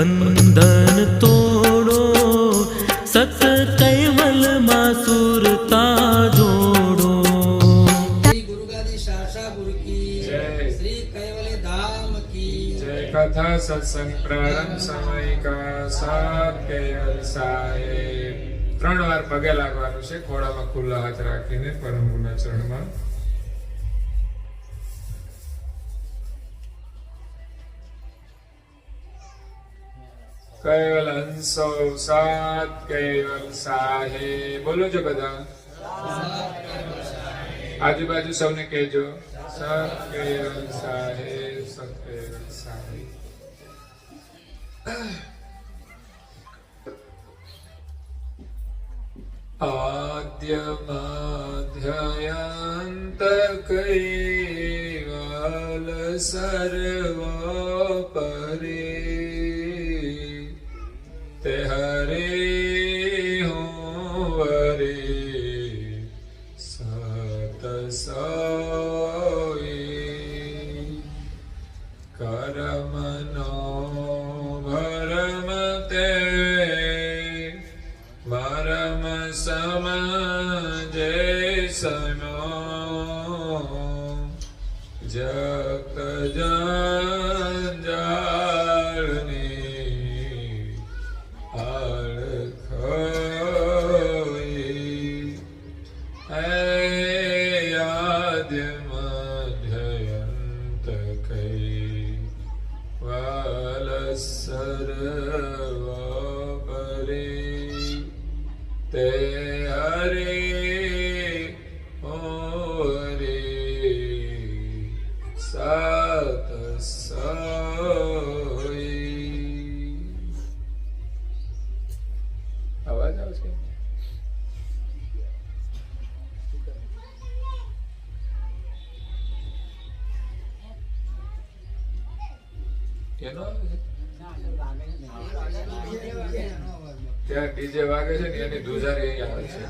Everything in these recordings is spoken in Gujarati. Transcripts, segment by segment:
બંધન તોડો, સત કૈવલમાં સુરતા જોડો. શ્રી ગુરુગાદી શાશાપુર કી જય, શ્રી કૈવલ્ય ધામ કી જય. કથા સત્સંગ પ્રારંભ સમય કા સાત કેવલ સાહેબ. 3 વાર પગે લાગવાનું છે, ખોળામાં ખુલ્લા હાથ રાખીને પરમ ગુરુના ચરણમાં. કૈવલ હંસો સાત કૈવલ સાહેબ. બોલો છો બધા? આજુબાજુ સૌને કહેજો સત કૈવલ સાહેબ, સત કૈવલ સાહેબ. આદ્ય મધ્યંત કૈવલ સર્વોપરી તે હરે હો વરે સત સોઈ કરમનો ભરમ તે મરમ સમજે સમો જગ જંજાળની અળખોઈ. હે આદ્ય મધ્યંત કૈવલ સર્વોપરી તે હરે હો હરે સત સોઈ. અવાજ આવે છે? કેનો આવે છે? ત્યાં ડીજે વાગે છે ને એની ધુજારી આવે છે.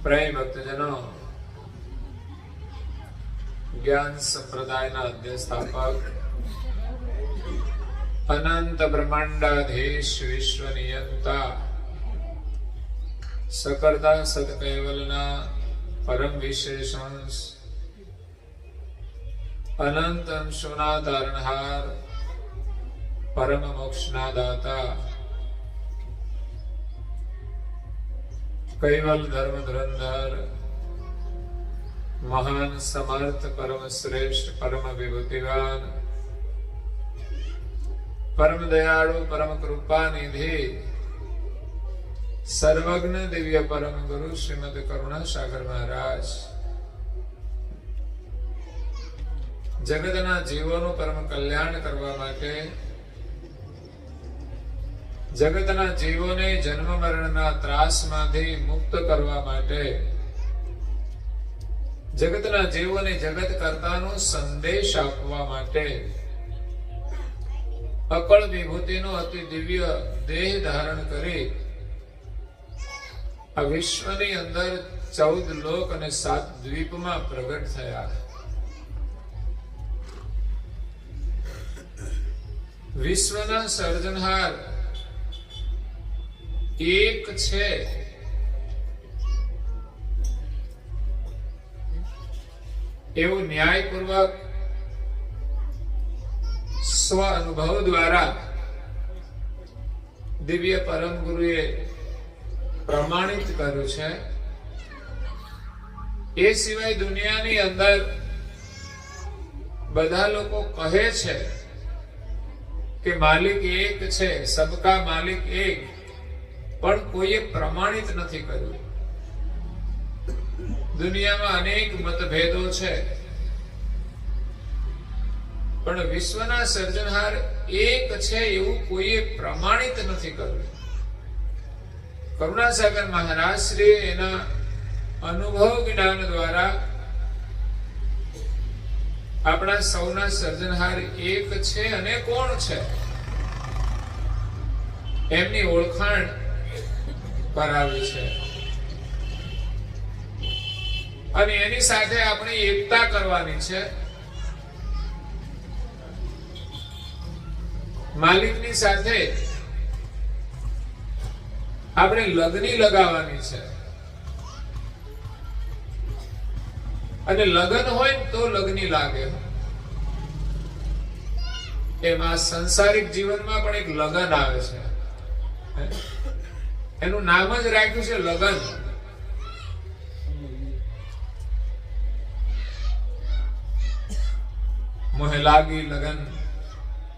પ્રેમ ભક્તજનો, જ્ઞાન સંપ્રદાયના અધ્યસ્થાપક, અનંત બ્રહ્માંડાધીશ, વિશ્વ નિયંતા, સકર્તા સદકૈવલના પરમ વિશેષ અંશ, અનંત અંશોના તારણહાર, પરમ મોક્ષના દાતા, કૈવલ ધર્મ ધુરંધર, મહાન સમર્થ, પરમ શ્રેષ્ઠ, પરમ વિભૂતિવાન, પરમ દયાળુ, પરમ કૃપાનિધિ, સર્વજ્ઞ દિવ્ય પરમ ગુરુ શ્રીમદ કરુણા સાગર મહારાજ જગતના જીવોનું પરમ કલ્યાણ કરવા માટે, જગતના જીવોને જન્મ મરણના ત્રાસમાંથી મુક્ત કરવા માટે, જગતના જીવોને જગત કર્તાનો સંદેશ આપવા માટે અકળ વિભૂતિનો અતિ દિવ્ય દેહ ધારણ કરી આ વિશ્વની અંદર 14 લોક અને 7 દ્વીપમાં પ્રગટ થયા. વિશ્વના સર્જનહાર એક છે. એવું ન્યાયપૂર્વક સ્વ અનુભવ દ્વારા દિવ્ય પરમ ગુરુએ પ્રમાણિત કર્યું છે. એ સિવાય દુનિયાની અંદર બધા લોકો કહે છે કે માલિક એક છે, સબકા માલિક એક, પણ કોઈએ પ્રમાણિત નથી કર્યું. દુનિયામાં અનેક મતભેદો છે, પણ વિશ્વના સર્જનહાર એક છે એવું કોઈએ પ્રમાણિત નથી કર્યું. કરુણાસાગર મહારાજ શ્રી એના અનુભવ જ્ઞાન દ્વારા આપણા સૌના સર્જનહાર એક છે અને કોણ છે એમની ઓળખાણ કરાવી છે. અને એની સાથે આપણે એકતા કરવાની છે. માલિકની સાથે આપણે લગની લગાવવાની છે. અને લગન હોય ને તો લગની લાગે. એમાં સંસારિક જીવનમાં પણ એક લગન આવે છે. એનું નામ જ રાખ્યું છે લગન. મોહે લાગી લગન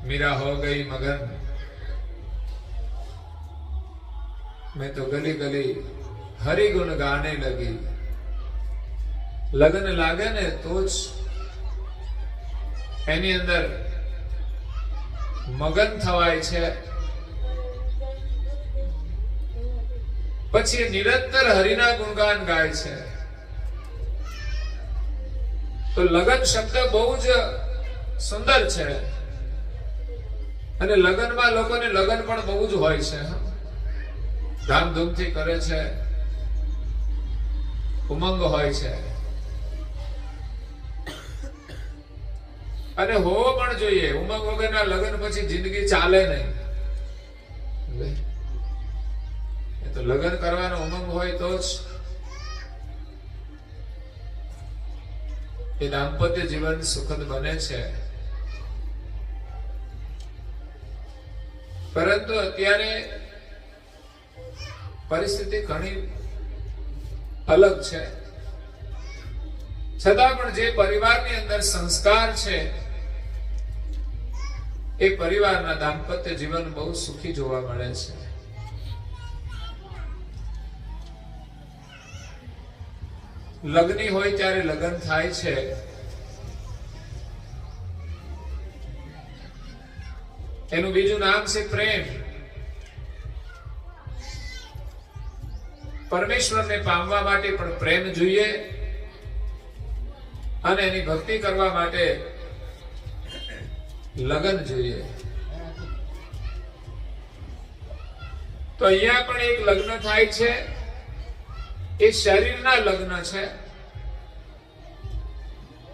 मीरा हो गई मगन मैं तो गली गली हरि गुण गाने लगी. લગન લાગે ને તો જ એની અંદર મગન થવાય છે. પછી નિરંતર હરિના ગુણગાન ગાય છે. તો લગન શબ્દ બહુ જ સુંદર છે. અને લગનમાં લોકોને લગન પણ બહુ જ હોય છે. ધામધૂમથી કરે છે, ઉમંગ હોય છે. અને હોવો પણ જોઈએ. ઉમંગ વગરના લગન પછી જિંદગી ચાલે નહીં. તો લગન કરવાનો ઉમંગ હોય તો જ એ દાંપત્ય જીવન સુખદ બને છે. પરંતુ અત્યારે પરિસ્થિતિ ઘણી અલગ છે. છતાં પણ જે પરિવારની અંદર સંસ્કાર છે એ પરિવારના દાંપત્ય જીવન બહુ સુખી જોવા મળે છે. લગ્ની હોય ત્યારે લગ્ન થાય છે. એનું બીજું નામ છે પ્રેમ. પરમેશ્વરને પામવા માટે પણ પ્રેમ જોઈએ અને એની ભક્તિ કરવા માટે લગન જોઈએ. તો અહીંયા પણ એક લગ્ન થાય છે. એ શરીરના લગ્ન છે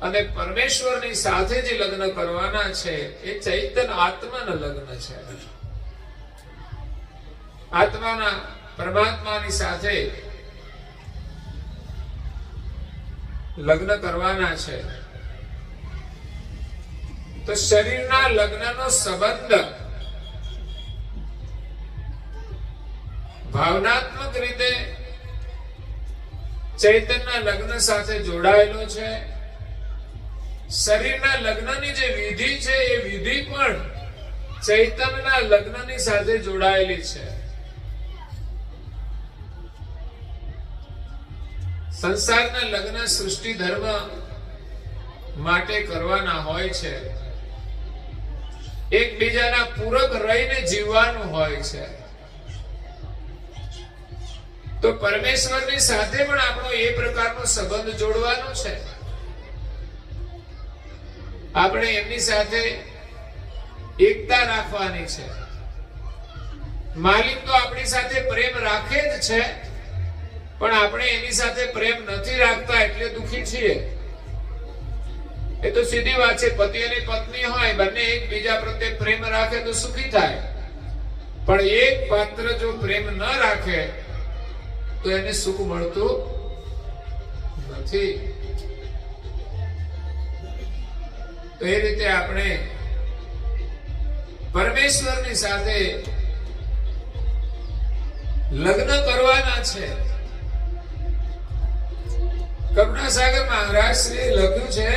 અને પરમેશ્વરની સાથે જે લગ્ન કરવાના છે એ ચૈતન્ય આત્માના લગ્ન છે. આત્માના પરમાત્માની સાથે લગ્ન કરવાના છે. તો શરીરના લગ્નનો સંબંધ ભાવનાત્મક રીતે ચૈતન્યના લગ્ન સાથે જોડાયેલો છે. શરીરના લગ્નની જે વિધિ છે એ વિધિ પણ ચૈતન્યના લગ્નની સાથે જોડાયેલી છે. સંસારના લગ્ન સૃષ્ટિ ધર્મ માટે કરવાના હોય છે. એકબીજાના પૂરક રહીને જીવવાનું હોય છે. તો પરમેશ્વરની સાથે પણ આપણો એ પ્રકારનો સંબંધ જોડવાનો છે. આપણે એમની સાથે એકતા રાખવાની છે. માલિક તો આપણી સાથે પ્રેમ રાખે જ છે, પણ આપણે એની સાથે પ્રેમ નથી રાખતા એટલે દુખી છીએ. એ તો સીધી વાત છે. પતિ અને પત્ની હોય, બંને એકબીજા પ્રત્યે પ્રેમ રાખે તો સુખી થાય. પણ એક પાત્ર જો પ્રેમ ન રાખે તો એને સુખ મળતું નથી. તો એ રીતે આપણે પરમેશ્વરની સાથે લગ્ન કરવાના છે. કરુણાસાગર મહારાજ શ્રી લખ્યું છે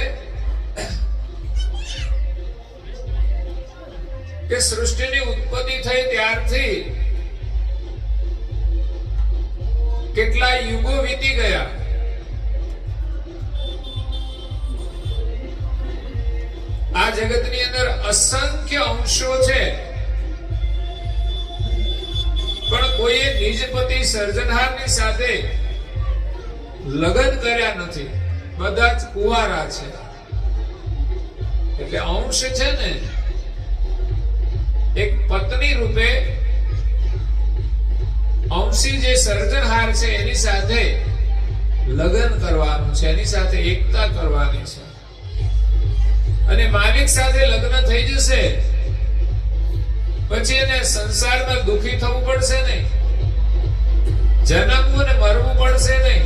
કે સૃષ્ટિની ઉત્પત્તિ થઈ ત્યારથી કેટલા યુગો વીતી ગયા. આ જગતની અંદર અસંખ્ય અંશો છે, પણ કોઈએ નિજપતિ સર્જનહારની સાથે લગ્ન કર્યા નથી. બધા જ કુંવારા છે. એટલે અંશ છે ને, એક પત્ની રૂપે અંશી જે સર્જનહાર છે એની સાથે લગ્ન કરવાનું છે, એની સાથે એકતા કરવાની છે. અને માલિક સાથે લગ્ન થઈ જશે પછી એને સંસારમાં દુખી થવું પડશે નહીં, જન્મવું ને મરવું પડશે નહીં.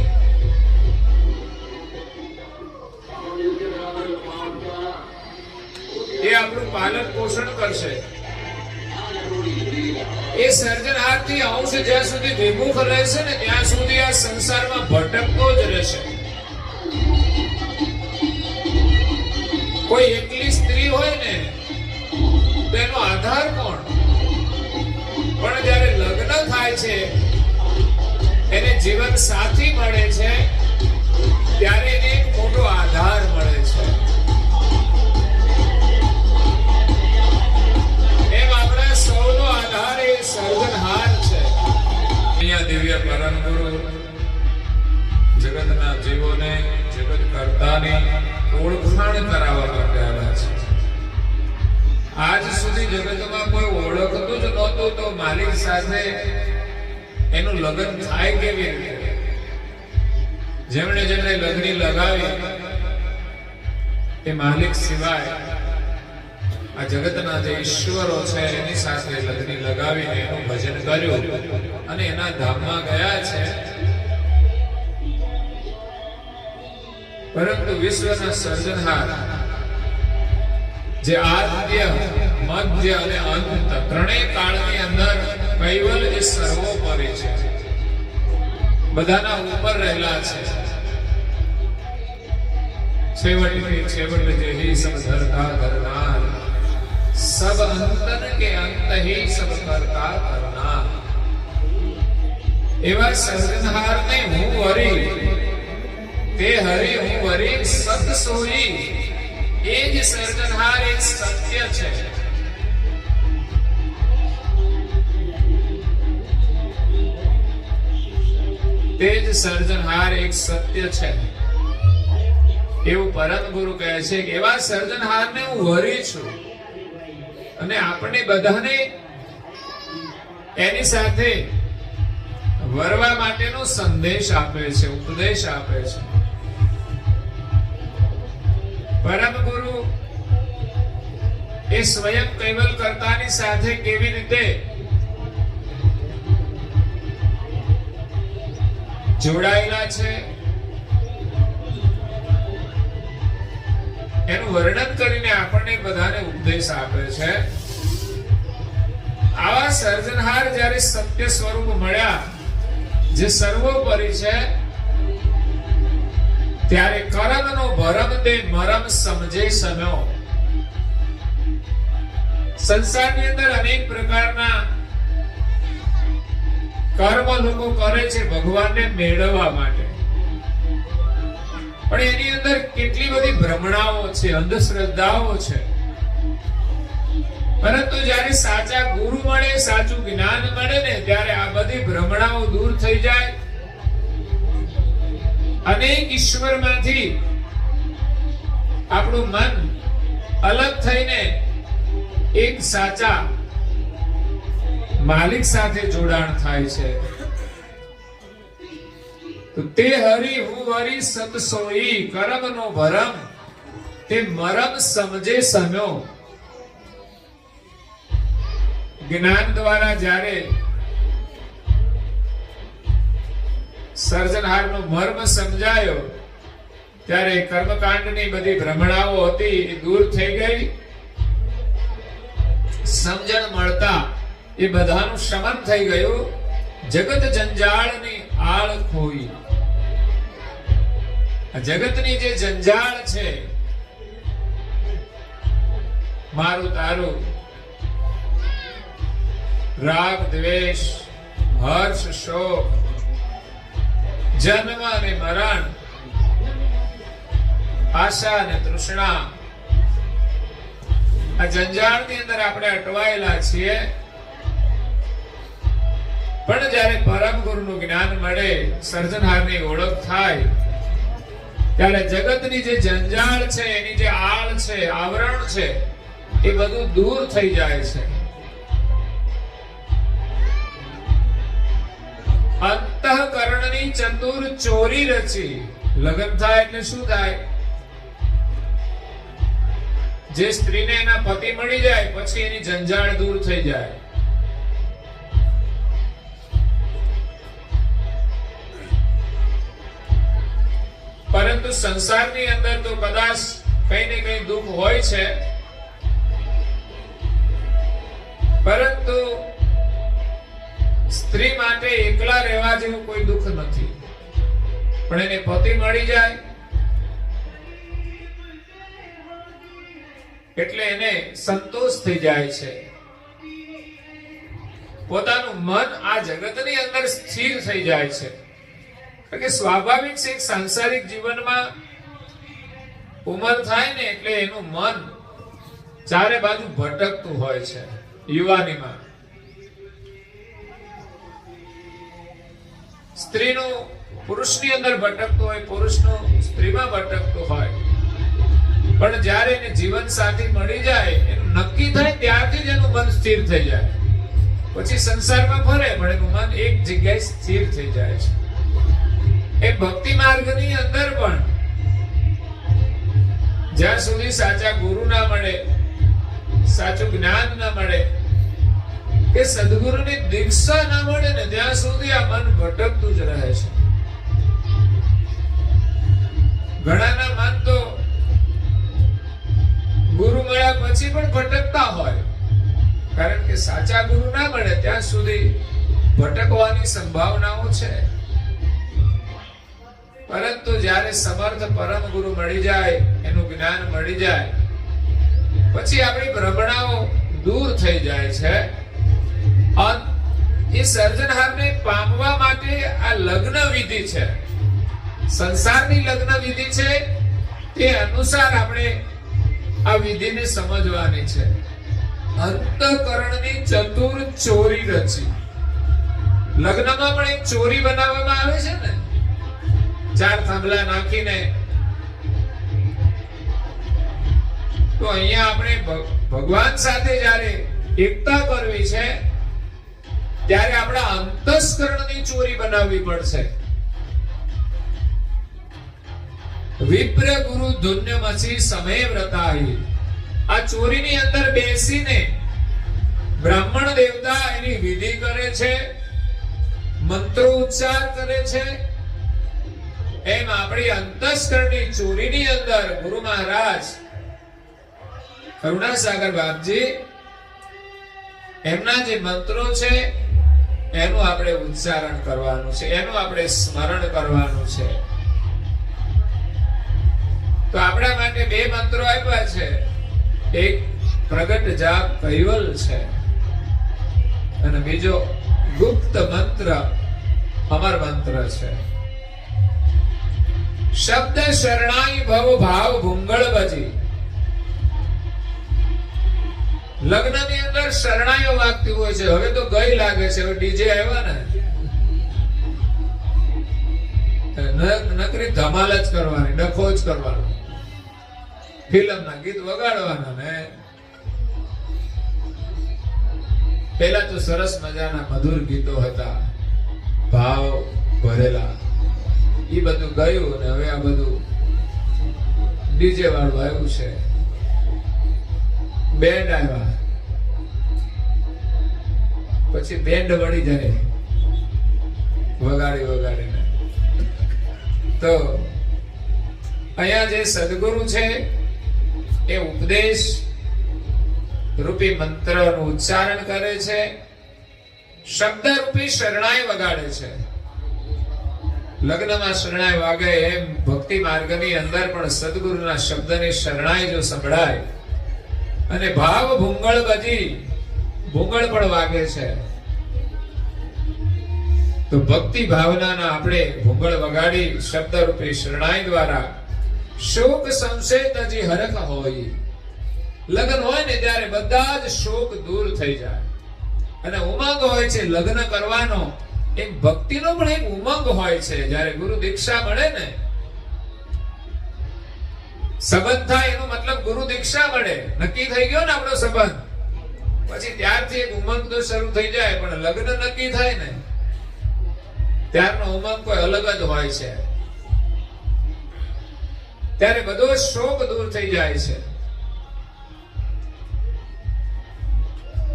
એ આપણું પાલન પોષણ કરશે. એ સર્જનહારથી અંશ જ્યાં સુધી વિમુખ રહેશે ને ત્યાં સુધી આ સંસારમાં ભટકતો જ રહેશે. કોઈ એકલી સ્ત્રી હોય ને તો એનો આધાર કોણ? પણ જ્યારે લગ્ન થાય છે, એને જીવન સાથી મળે છે, ત્યારે એને એક મોટો આધાર મળે છે. એમ આપણા સૌનો આધાર એ સર્જનહાર છે. અહીંયા દિવ્ય પરમ ગુરુ જગતના જીવોને જગત કર્તાની ઓળખાણ કરાવવા માટે આવ્યા છે. આજ સુધી જગતમાં કોઈ ઓળખતું જ નહોતું, તો માલિક સાથે એનું લગ્ન થાય કેવી રીતે? જેમણે જેમણે લગ્ન લગાવી એ માલિક સિવાય આ જગતના જે ઈશ્વરો છે એની સાથે લગ્ન લગાવીને એનું ભજન કર્યું અને એના ધામમાં ગયા છે. પરંતુ વિશ્વના સર્જનહાર જે આદ્ય, મધ્ય અને અંત ત્રણેય કાળની અંદર કૈવલ એ સર્વોપરી છે, બધાના ઉપર રહેલા છે. છેવટથી છેવટ જે હી સબ ધરતા ધરનાર, સબ અંતન કે અંત હી સબ કરતા કરનાર. એવા સર્જનહારને હું વરી, તે હરિ હું વરી સત સોઈ. એ જ સર્જનહાર એક સત્ય છે. તે જ સર્જનહાર એક સત્ય છે. એવું પરમ ગુરુ કહે છે કે એવા સર્જનહારને હું વરી છું. અને આપણે બધાને એની સાથે વરવા માટેનો સંદેશ આપે છે, ઉપદેશ આપે છે. પરમ ગુરુ એ સ્વયં કૈવલ કર્તાની સાથે કેવી રીતે જોડાયેલા છે એનું વર્ણન કરીને આપણને બધાને ઉપદેશ આપે છે. આવા સર્જનહાર જ્યારે સત્ય સ્વરૂપ મળ્યા, જે સર્વોપરી છે, ત્યારે કર્મનો ભરમ તે મરમ સમજે સમ્યો. સંસારની અંદર અનેક પ્રકારના કર્મ લોકો કરે છે ભગવાનને મેળવવા માટે, પણ એની અંદર કેટલી બધી ભ્રમણાઓ છે, અંધશ્રદ્ધાઓ છે. પરંતુ જ્યારે સાચા ગુરુ મળે, સાચું જ્ઞાન મળે ને, ત્યારે આ બધી ભ્રમણાઓ દૂર થઈ જાય. અનેક ઈશ્વરમાંથી આપણું મન અલગ થઈને એક સાચા માલિક સાથે જોડાણ થાય છે. તો તે હરિ હું વરી સત સોઈ, કર્મનો ભરમ તે મરમ સમજે સમ્યો. જ્ઞાન દ્વારા જ્યારે સર્જનહારનો મર્મ સમજાયો, ત્યારે કર્મકાંડની બધી ભ્રમણાઓ હતી એ દૂર થઈ ગઈ. સમજણ મળતા એ બધાનું શમન થઈ ગયું. જગત જંજાળની આળ ખોઈ. જગતની જે જંજાળ છે, મારું તારું, રાગ દ્વેષ, હર્ષ શોક, જન્મ અને મરણ, આશા અને તૃષ્ણા, આ જંજાળની અંદર આપણે અટવાયેલા છીએ. પણ જ્યારે પરમ ગુરુનું જ્ઞાન મળે, સર્જનહારની ઓળખ થાય, ત્યારે જગતની જે જંજાળ છે, એની જે આળ છે, આવરણ છે, એ બધું દૂર થઈ જાય છે. અંતઃકરણની ચતુર ચોરી રચી. લગ્ન થાય એટલે શું થાય? જે સ્ત્રીને એના પતિ મળી જાય પછી એની જંજાળ દૂર થઈ જાય. પરંતુ સંસારની અંદર તો કદાચ કઈ ને કઈ દુઃખ હોય છે, પરંતુ સ્ત્રી માટે એકલા રહેવા જેવું કોઈ દુઃખ નથી. પણ એને પતિ મળી જાય એટલે એને સંતોષ થઈ જાય છે. પોતાનું મન આ જગતની અંદર સ્થિર થઈ જાય છે. કે સ્વાભાવિક છે સાંસારિક જીવનમાં ઉંમર થાય ને એટલે એનું મન ચારે બાજુ ભટકતું હોય છે. યુવાનીમાં સ્ત્રીનું પુરુષની અંદર ભટકતું હોય, પુરુષનું સ્ત્રીમાં ભટકતું હોય. પણ જ્યારે એને જીવન સાથી મળી જાય, એનું નક્કી થાય ત્યારથી જ એનું મન સ્થિર થઈ જાય. પછી સંસારમાં ફરે પણ એનું મન એક જગ્યાએ સ્થિર થઈ જાય છે. એ ભક્તિ માર્ગની અંદર પણ જ્યાં સુધી સાચા ગુરુ ના મળે, સાચું જ્ઞાન ના મળે, કે સદગુરુની દીક્ષા ના મળે ને ત્યાં સુધી આ મન ભટકતું જ રહે છે. ઘણાના મન તો ગુરુ મળ્યા પછી પણ ભટકતા હોય, કારણ કે સાચા ગુરુ ના મળે ત્યાં સુધી ભટકવાની સંભાવનાઓ છે. પરંતુ જ્યારે સમર્થ પરમ ગુરુ મળી જાય, એનું જ્ઞાન મળી જાય, પછી આપણી ભ્રમણાઓ દૂર થઈ જાય છે. એ સર્જનહારને પામવા માટે આ લગ્ન વિધિ છે, સંસારની લગ્ન વિધિ છે. તે અનુસાર આપણે આ વિધિને સમજવાની છે. અંતઃકરણની ચતુર ચોરી રચી. લગ્નમાં પણ એક ચોરી બનાવવામાં આવે છે ને, 4 થાંભલા નાખીને. તો અહીંયા આપણે ભગવાન સાથે જ્યારે એકતા કરવી છે ત્યારે આપણા અંતસ્કરણની ચોરી બનાવવી પડશે. વિપ્ર ગુરુ ધુન્યમસી સમે વ્રતાહી. આ ચોરીની અંદર બેસીને બ્રાહ્મણ દેવતા એની વિધિ કરે છે, મંત્રો ઉચ્ચાર કરે છે. એમ આપણી અંતસ્કરણની ચોરીની અંદર ગુરુ મહારાજ કરુણાસાગર બાપજી એમના જે મંત્રો છે એનું આપણે ઉચ્ચારણ કરવાનું છે, એનું આપણે સ્મરણ કરવાનું છે. તો આપણા માટે 2 મંત્રો આપ્યા છે. એક પ્રગટ જાપ કૈવલ છે અને બીજો ગુપ્ત મંત્ર અમર મંત્ર છે. શબ્દ શરણાઈ ભવ ભાવ ભૂંગળ બજી. લગ્નની અંદર શરણાઈઓ વાગતી હોય છે. હવે તો ગઈ લાગે છે, હવે ડીજે આવ્યા ને, નકરી ધમાલ જ કરવાની, ડખો જ કરવાનો, ફિલ્મના ગીત વગાડવાના ને. પેલા તો સરસ મજાના મધુર ગીતો હતા, ભાવ ભરેલા. એ બધું ગયું ને હવે આ બધું ડીજે વાળું આવ્યું છે. બેન્ડ આવ્યા, પછી બેન્ડ વળી જાય વગાડી વગાડીને. તો અહીંયા જે સદગુરુ છે એ ઉપદેશ રૂપી મંત્રનું ઉચ્ચારણ કરે છે, શબ્દ રૂપી શરણાઈ વગાડે છે. લગ્નમાં શરણાઈ વાગે એમ ભક્તિ માર્ગની અંદર પણ સદગુરુના શબ્દની શરણાઈ જો સંભળાય અને ભાવ ભૂંગળ બજી, ભૂંગળ પણ વાગે છે, તો ભક્તિ ભાવનાના આપણે ભૂંગળ વગાડી શબ્દ રૂપી શરણાઈ દ્વારા શોક સંશય તજી હરખ હોય. લગ્ન હોય ને ત્યારે બધા જ શોક દૂર થઈ જાય અને ઉમંગ હોય છે લગ્ન કરવાનો. એક ભક્તિનો પણ એક ઉમંગ હોય છે. જ્યારે ગુરુ દીક્ષા મળે ને, સંબંધ થાય એનો મતલબ ગુરુ દીક્ષા મળે, નક્કી થઈ ગયો ને આપણો સંબંધ, પછી ત્યારથી એક ઉમંગ તો શરૂ થઈ જાય. પણ લગ્ન નક્કી થાય ને ત્યારનો ઉમંગ કોઈ અલગ જ હોય છે. ત્યારે બધો શોક દૂર થઈ જાય છે.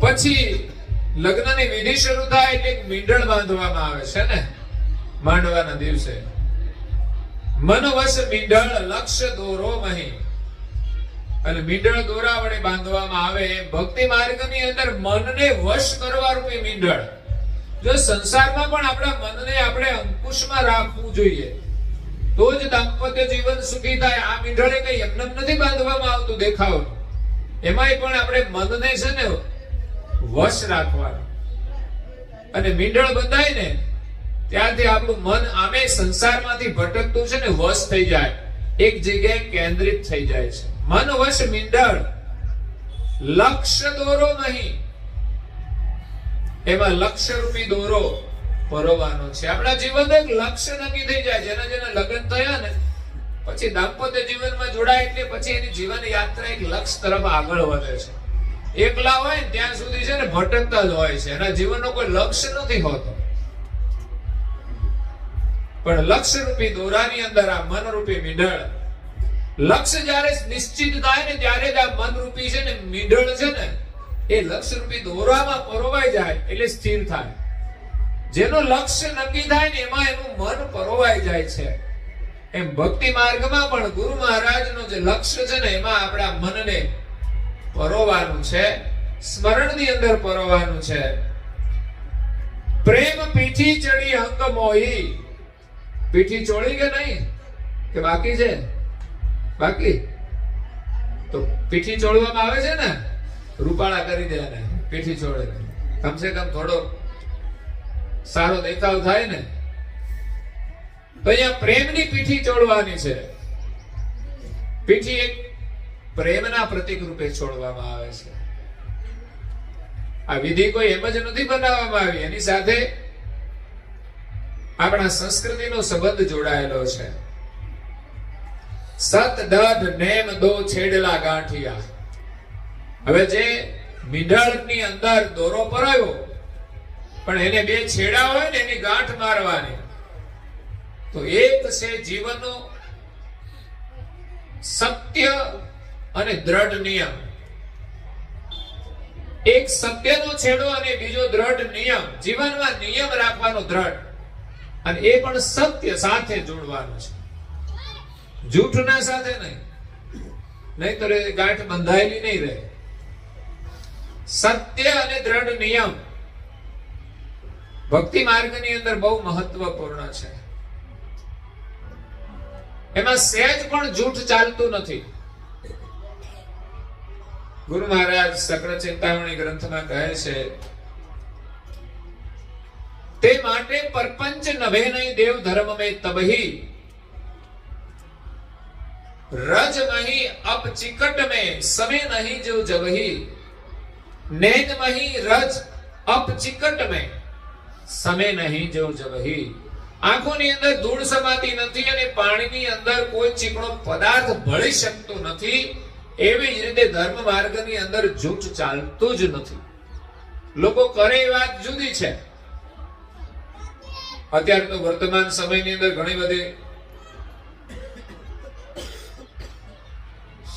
પછી લગ્નની વિધિ શરૂ થાય એટલે એક મીંડળ બાંધવામાં આવે છે ને માંડવાના દિવસે. મનવશ મીંડળ લક્ષ્ય દોરો મહી. અને મીંડળ દોરા વડે બાંધવામાં આવે. ભક્તિ માર્ગની અંદર મનને વશ કરવા રૂપી મીંડળ. જો સંસારમાં પણ આપણા મનને આપણે અંકુશમાં રાખવું જોઈએ તો જ દાંપત્ય જીવન સુખી થાય. આ મીંડળે કઈ એમને નથી બાંધવામાં આવતું દેખાવ. એમાંય પણ આપણે મનને છે ને વશ રાખવાનું. અને મીંડળ બંધાય ને ત્યારથી આપણું મન આમે સંસારમાંથી ભટકતું છે ને વશ થઈ જાય, એક જગ્યાએ કેન્દ્રિત થઈ જાય છે. મન વશ મીંડળ લક્ષ્ય દોરો નહીં. એમાં લક્ષ્ય રૂપી દોરો પરોવાનો છે. આપણા જીવનનું એક લક્ષ્ય નક્કી થઈ જાય. જેના જેના લગ્ન થયા ને પછી દાંપત્ય જીવનમાં જોડાય એટલે પછી એની જીવન યાત્રા એક લક્ષ્ય તરફ આગળ વધે છે. એકલા હોય ને ત્યાં સુધી છે ને ભટકતા જ હોય છે. એના જીવનનો કોઈ લક્ષ્ય નથી હોતો. પણ લક્ષ્ય રૂપી દોરાની અંદર આ મન રૂપી મીંડળ, લક્ષ્ય જ્યારે નિશ્ચિત થાય ને ત્યારે જ આ મન રૂપી છે ને મીંડળ છે ને એ લક્ષ્ય રૂપી દોરામાં પરોવાઈ જાય એટલે સ્થિર થાય. જેનું લક્ષ્ય નક્કી થાય ને એમાં એનું મન પરોવાઈ જાય છે. એમ ભક્તિ માર્ગમાં પણ ગુરુ મહારાજનું જે લક્ષ્ય છે ને એમાં આપણા મનને પરોવાનું છે, સ્મરણની અંદર પરોવાનું છે. પ્રેમ પીઠી ચડી અંગ મોહી. પીઠી ચોળી કે નહીં કે બાકી છે? બાકી તો પીઠી ચોળવામાં આવે છે ને, રૂપાળા કરી દે ને પીઠી ચોળે, કમસે કમ થોડો સારો દેખાવ થાય ને. તો અહીંયા પ્રેમની પીઠી ચોળવાની છે. પીઠી એક પ્રેમના પ્રતીક રૂપે છોડવામાં આવે છે. આ વિધિ કોઈ એમ જ નથી બનાવવામાં આવી. એની સાથે આપણા સંસ્કૃતિનો સંબંધ જોડાયેલો છે. સત દઢ નેમ દો છેડલા ગાંઠિયા. હવે જે મીંડળની અંદર દોરો પરાયો પણ એને બે છેડા હોય ને એની ગાંઠ મારવાની. તો એક છે જીવનનો સત્ય અને દ્રઢ નિયમ. એક સત્યનો છેડો અને બીજો દ્રઢ નિયમ. જીવનમાં નિયમ રાખવાનો દ્રઢ, અને એ પણ સત્ય સાથે જોડવાનું છે, જૂઠના સાથે નહીં. નહીંતર એ ગાંઠ બંધાયેલી નહીં રહે. સત્ય અને દ્રઢ નિયમ ભક્તિ માર્ગની અંદર બહુ મહત્વપૂર્ણ છે. એમાં સહેજ પણ જૂઠ ચાલતું નથી. ગુરુ મહારાજ સક્ર ચિંતામણી ગ્રંથમાં કહે છે, તે માટે પરપંચ નભે નહીં દેવ ધર્મ મેં તબહી. રજ મહી અપ ચિકટ મેં સમે નહીં જો જબહી. નૈન મહી રજ અપ ચિકટ મેં સમે નહીં જો જબહી. આંખોની અંદર ધૂળ સમાતી નથી અને પાણીની અંદર કોઈ ચીકણો પદાર્થ ભળી શકતો નથી. એવી જ રીતે ધર્મ માર્ગની અંદર જૂઠ ચાલતું જ નથી. લોકો કરે એ વાત જુદી છે. અત્યારે તો વર્તમાન સમયની અંદર ઘણી બધી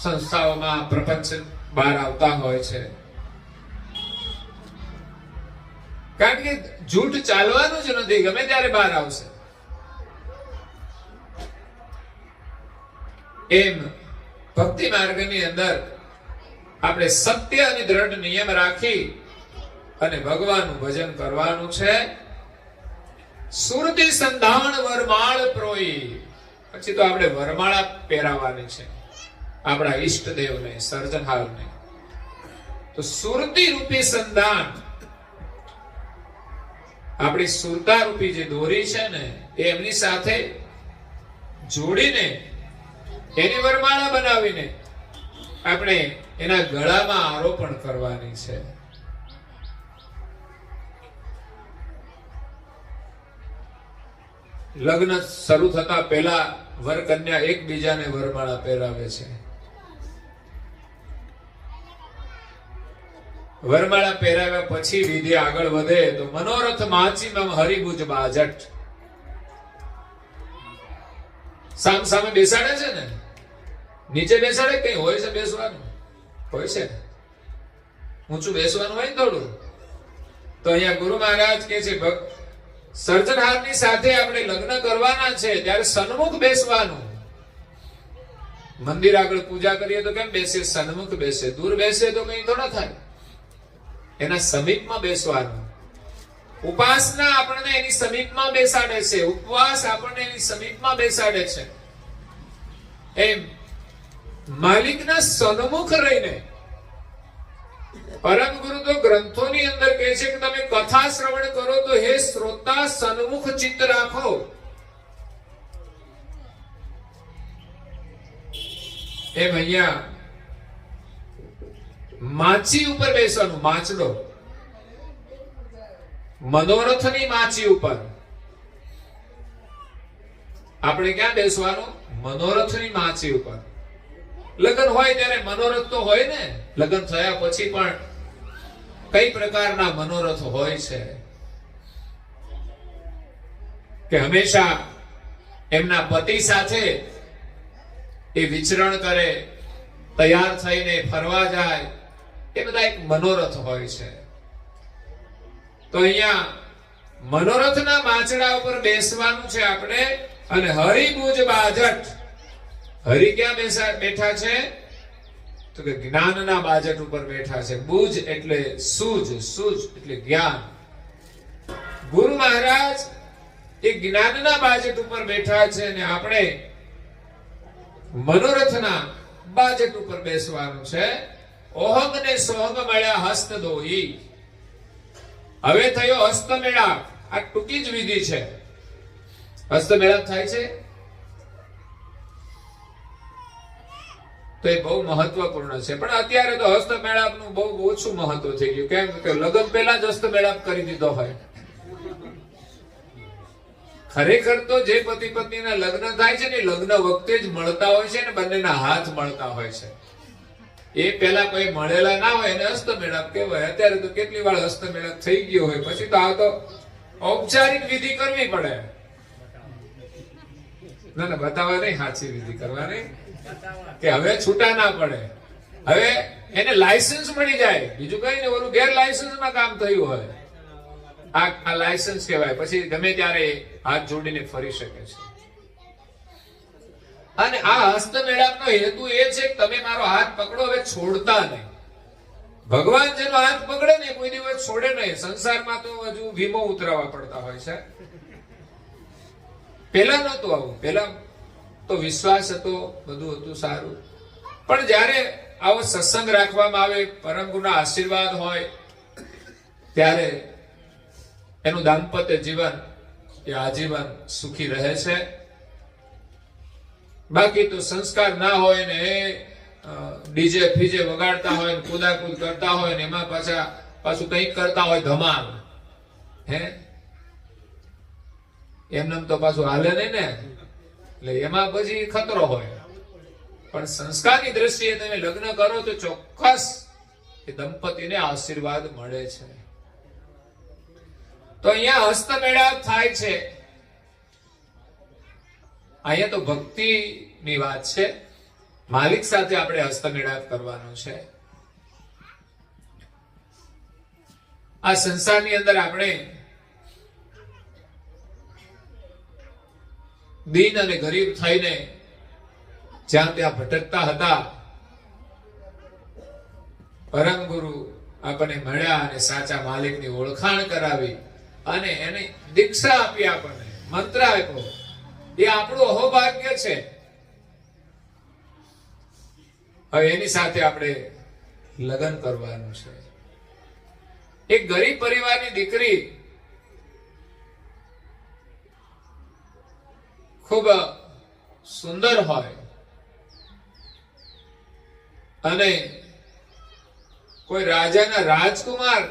સંસ્થાઓમાં પ્રપંચ બહાર આવતા હોય છે. કારણ કે જૂઠ ચાલવાનું જ નથી, ગમે ત્યારે બહાર આવશે. એમ ભક્તિ માર્ગની અંદર આપણે સત્ય અને દ્રઢ નિયમ રાખી અને ભગવાનનું ભજન કરવાનું છે. સુરતી સંધાન વરમાળ પ્રોઈ. પછી તો આપણે વરમાળા પહેરાવાની છે આપણા ઈષ્ટદેવને, સર્જનહારને. તો સુરતી રૂપી સંધાન, આપણી સુરતા રૂપી જે દોરી છે ને એ એમની સાથે જોડીને એની વરમાળા બનાવીને આપણે એના ગળામાં આરોપણ કરવાની છે. લગ્ન શરૂ થતા પહેલા વર કન્યા એકબીજાને વરમાળા પહેરાવે છે. વરમાળા પહેરાવ્યા પછી વિધિ આગળ વધે તો મનોરથ માચીમમ હરિભુજ બાજટ. સામ સામે બેસાડે છે ને, નીચે બેસાડે, કઈ હોય છે બેસવાનું? હોય છે. ઊંચું બેસવાનું હોય ને થોડું. તો અહીંયા ગુરુ મહારાજ કે છે સર્જનહારની સાથે આપણે લગ્ન કરવાના છે ત્યારે સન્મુખ બેસવાનું. મંદિર આગળ પૂજા કરીએ તો કેમ બેસે? સન્મુખ બેસે. દૂર બેસે તો કઈ થોડા થાય. એના સમીપમાં બેસવાનું. ઉપાસના આપણને એની સમીપમાં બેસાડે છે, ઉપવાસ આપણને એની સમીપમાં બેસાડે છે. એમ માલિકના સન્મુખ રહીને પરમ ગુરુ તો ગ્રંથોની અંદર કહે છે કે તમે કથા શ્રવણ કરો તો હે શ્રોતા સન્મુખ ચિત્ત રાખો. એમ અહીંયા માછી ઉપર બેસવાનું. માછડો મનોરથની માછી ઉપર. આપણે ક્યાં બેસવાનું? મનોરથની માછી ઉપર. લગ્ન હોય ત્યારે મનોરથ તો હોય ને. લગ્ન થયા પછી પણ કઈ પ્રકારના મનોરથ હોય છે કે હંમેશા એમના પતિ સાથે એ વિચરણ કરે, તૈયાર થઈને ફરવા જાય, એ બધા એક મનોરથ હોય છે. તો અહીંયા મનોરથના માછડા ઉપર બેસવાનું છે આપણે. અને હરિબુજ બાજટ. હરિ ક્યાં બેઠા છે? તો કે જ્ઞાનના બાજટ ઉપર બેઠા છે. બુજ એટલે સૂજ, સૂજ એટલે જ્ઞાન. ગુરુ મહારાજ એ જ્ઞાનના બાજટ ઉપર બેઠા છે અને આપણે મનોરથના બાજટ ઉપર બેસવાનું છે. ઓહંગ ને સોહંગ મળ્યા હસ્ત દોહી. હવે થયો હસ્તમેળાપ. આ ટૂંકી જ વિધિ છે. હસ્તમેળાપ થાય છે તો એ બહુ મહત્વપૂર્ણ છે. પણ અત્યારે તો હસ્તમેળાપનું બહુ ઓછું મહત્વ થઈ ગયું. કેમ કે લગ્ન પહેલા જ હસ્તમેળાપ કરી દીધો હોય. ખરેખર તો જે પતિ પત્નીના લગ્ન થાય છે ને લગ્ન વખતે જ મળતા હોય છે ને બંનેના હાથ મળતા હોય છે. એ પેલા કોઈ મળેલા ના હોય એને હસ્તમેળાપ કહેવાય. અત્યારે તો કેટલી વાર હસ્તમેળાપ થઈ ગયો હોય પછી તો આ તો ઔપચારિક વિધિ કરવી પડે. ના ના બતાવવા નહીં, સાચી વિધિ કરવાની કે હવે છૂટા ના પડે. હવે એને લાયસન્સ મળી જાય. બીજું કઈ ને ઓલું ગેર લાયસન્સમાં કામ થયું હોય. આ લાયસન્સ કહેવાય. પછી ગમે ત્યારે હાથ જોડીને ફરી શકે છે. અને આ હસ્તમેળાપનો હેતુ એ છે કે તમે મારો હાથ પકડો, હવે છોડતા નહીં. ભગવાન જેનો હાથ પકડે ને કોઈ દિવસ છોડે નહીં. સંસારમાં તો હજુ વીમો ઉતરાવવા પડતા હોય છે. પેલા નહોતું આવું. પેલા તો વિશ્વાસ હતો, બધું હતું સારું. પણ જ્યારે આવો સત્સંગ રાખવામાં આવે, પરમ ગુરુના આશીર્વાદ હોય ત્યારે એનું દાંપત્ય જીવન એ આજીવન સુખી રહે છે. બાકી તો સંસ્કાર ના હોય ને ડીજે ફીજે વગાડતા હોય ને કુદાકુદ કરતા હોય ને એમાં પાછું કંઈક કરતા હોય ધમાલ, હે એમનેમ તો પાછું હાલે નહીં ને. એટલે એમાં પછી ખતરો હોય. પણ સંસ્કારની દ્રષ્ટિએ તમે લગ્ન કરો તો ચોક્કસ એ દંપતીને આશીર્વાદ મળે છે. તો અહીંયા હસ્તમેળાપ થાય છે. અહીંયા તો ભક્તિની વાત છે. માલિક સાથે આપણે હસ્તમેળાપ કરવાનો છે. આ સંસારની અંદર આપણે દીન અને ગરીબ થઈને જ્યાં ત્યાં ભટકતા હતા, પરમ ગુરુ આપણને મળ્યા અને સાચા માલિકની ઓળખાણ કરાવી અને એને દીક્ષા આપી, આપણને મંત્ર આપ્યો. એ આપણું અહોભાગ્ય છે. હવે એની સાથે આપણે લગ્ન કરવાનું છે. એક ગરીબ પરિવારની દીકરી ખૂબ સુંદર હોય અને કોઈ રાજાના રાજકુમાર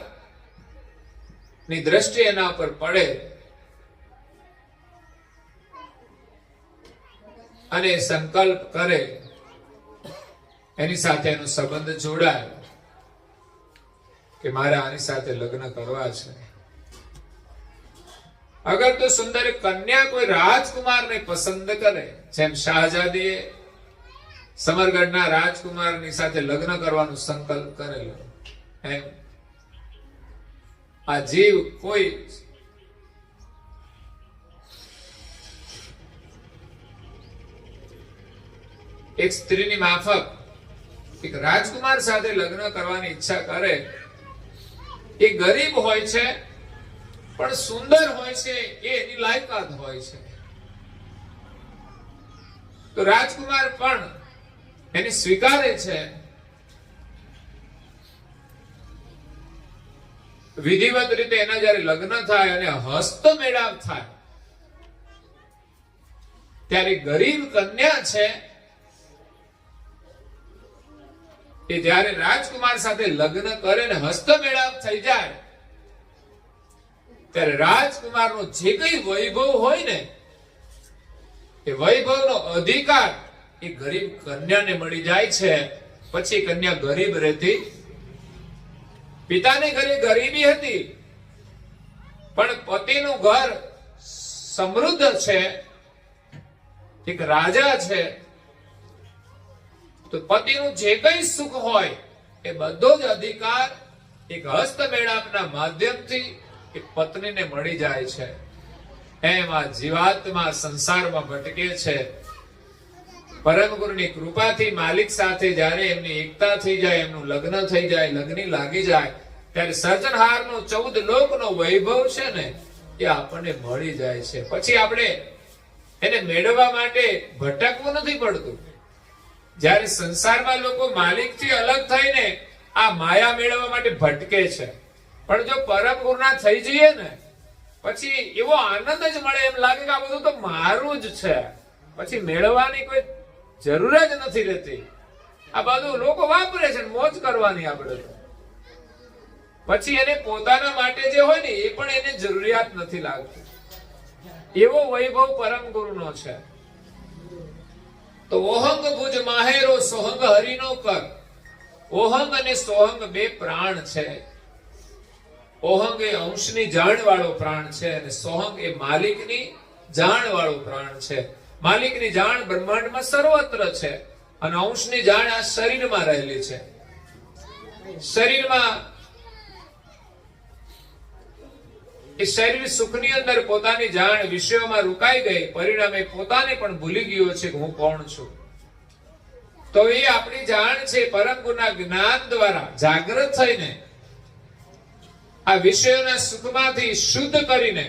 ની દ્રષ્ટિ એના પર પડે અને સંકલ્પ કરે, એની સાથે એનો સંબંધ જોડાય કે મારે આની સાથે લગ્ન કરવા છે. અગર તો સુંદર કન્યા કોઈ રાજકુમારને પસંદ કરે, જેમ શાહજાદીએ સમરગઢના રાજકુમારની સાથે લગ્ન કરવાનો સંકલ્પ કરેલો, એમ આ જીવ કોઈ એક સ્ત્રીની માફક એક રાજકુમાર સાથે લગ્ન કરવાની ઈચ્છા કરે, એ ગરીબ હોય છે પણ સુંદર હોય છે, એ એની લાયકાત હોય છે. તો રાજકુમાર પણ એને સ્વીકારે છે. વિધિવત રીતે એના જયારે લગ્ન થાય અને હસ્તમેળાપ થાય ત્યારે ગરીબ કન્યા છે એ જ્યારે રાજકુમાર સાથે લગ્ન કરે ને હસ્તમેળાપ થઈ જાય ત્યારે રાજકુમારનો જે કઈ વૈભવ હોય ને એ વૈભવનો અધિકાર એ ગરીબ કન્યાને મળી જાય છે. પછી કન્યા ગરીબ રહેતી, પિતાની ઘરે ગરીબી હતી પણ પતિનું ઘર સમૃદ્ધ છે, એક રાજા છે. તો પતિનું જે કઈ સુખ હોય એ બધો જ અધિકાર એક હસ્તમેળાપના માધ્યમથી એક પત્નીને મળી જાય છે. એમ આ જીવાત્મા સંસારમાં ભટકે છે. પરમ ગુરુની કૃપાથી માલિક સાથે જ્યારે એમની એકતા થઈ જાય, એમનું લગ્ન થઈ જાય, લગ્ન લાગી જાય, ત્યારે સર્જનહારનો 14 લોકનો વૈભવ છે ને એ આપણને મળી જાય છે. પછી આપણે એને મેળવવા માટે ભટકવું નથી પડતું. જ્યારે સંસારમાં લોકો માલિકથી અલગ થઈને આ માયા મેળવવા માટે ભટકે છે, પણ જો પરમ ગુરુના થઈ જઈએ ને પછી એવો આનંદ જ મળે, એમ લાગે કે આ બધું તો મારું જ છે. પછી મેળવવાની કોઈ જરૂર જ નથી રહેતી. આ બધું લોકો વાપરે છે, મોજ કરવાની આપણે તો. પછી એને પોતાના માટે જે હોય ને એ પણ એને જરૂરિયાત નથી લાગતી. એવો વૈભવ પરમ ગુરુનો છે. તો ઓહંગ ભુજ માહેરો સોહંગ હરિનો કર. ઓહંગ અને સોહંગ બે પ્રાણ છે. ઓહંગ એ અંશની જાણ વાળો પ્રાણ છે અને સોહંગ એ માલિકની જાણ વાળો પ્રાણ છે. માલિકની જાણ બ્રહ્માંડમાં સર્વત્ર છે અને અંશની જાણ આ શરીરમાં રહેલી છે. શરીરમાં એ શરીર સુખની અંદર પોતાની જાણ વિષયોમાં રોકાઈ ગઈ, પરિણામે પોતાને પણ ભૂલી ગયો છે કે હું કોણ છું. તો એ આપણી જાણ છે પરમ ગુરુના જ્ઞાન દ્વારા જાગૃત થઈને આ વિષયોના સુખમાંથી શુદ્ધ કરીને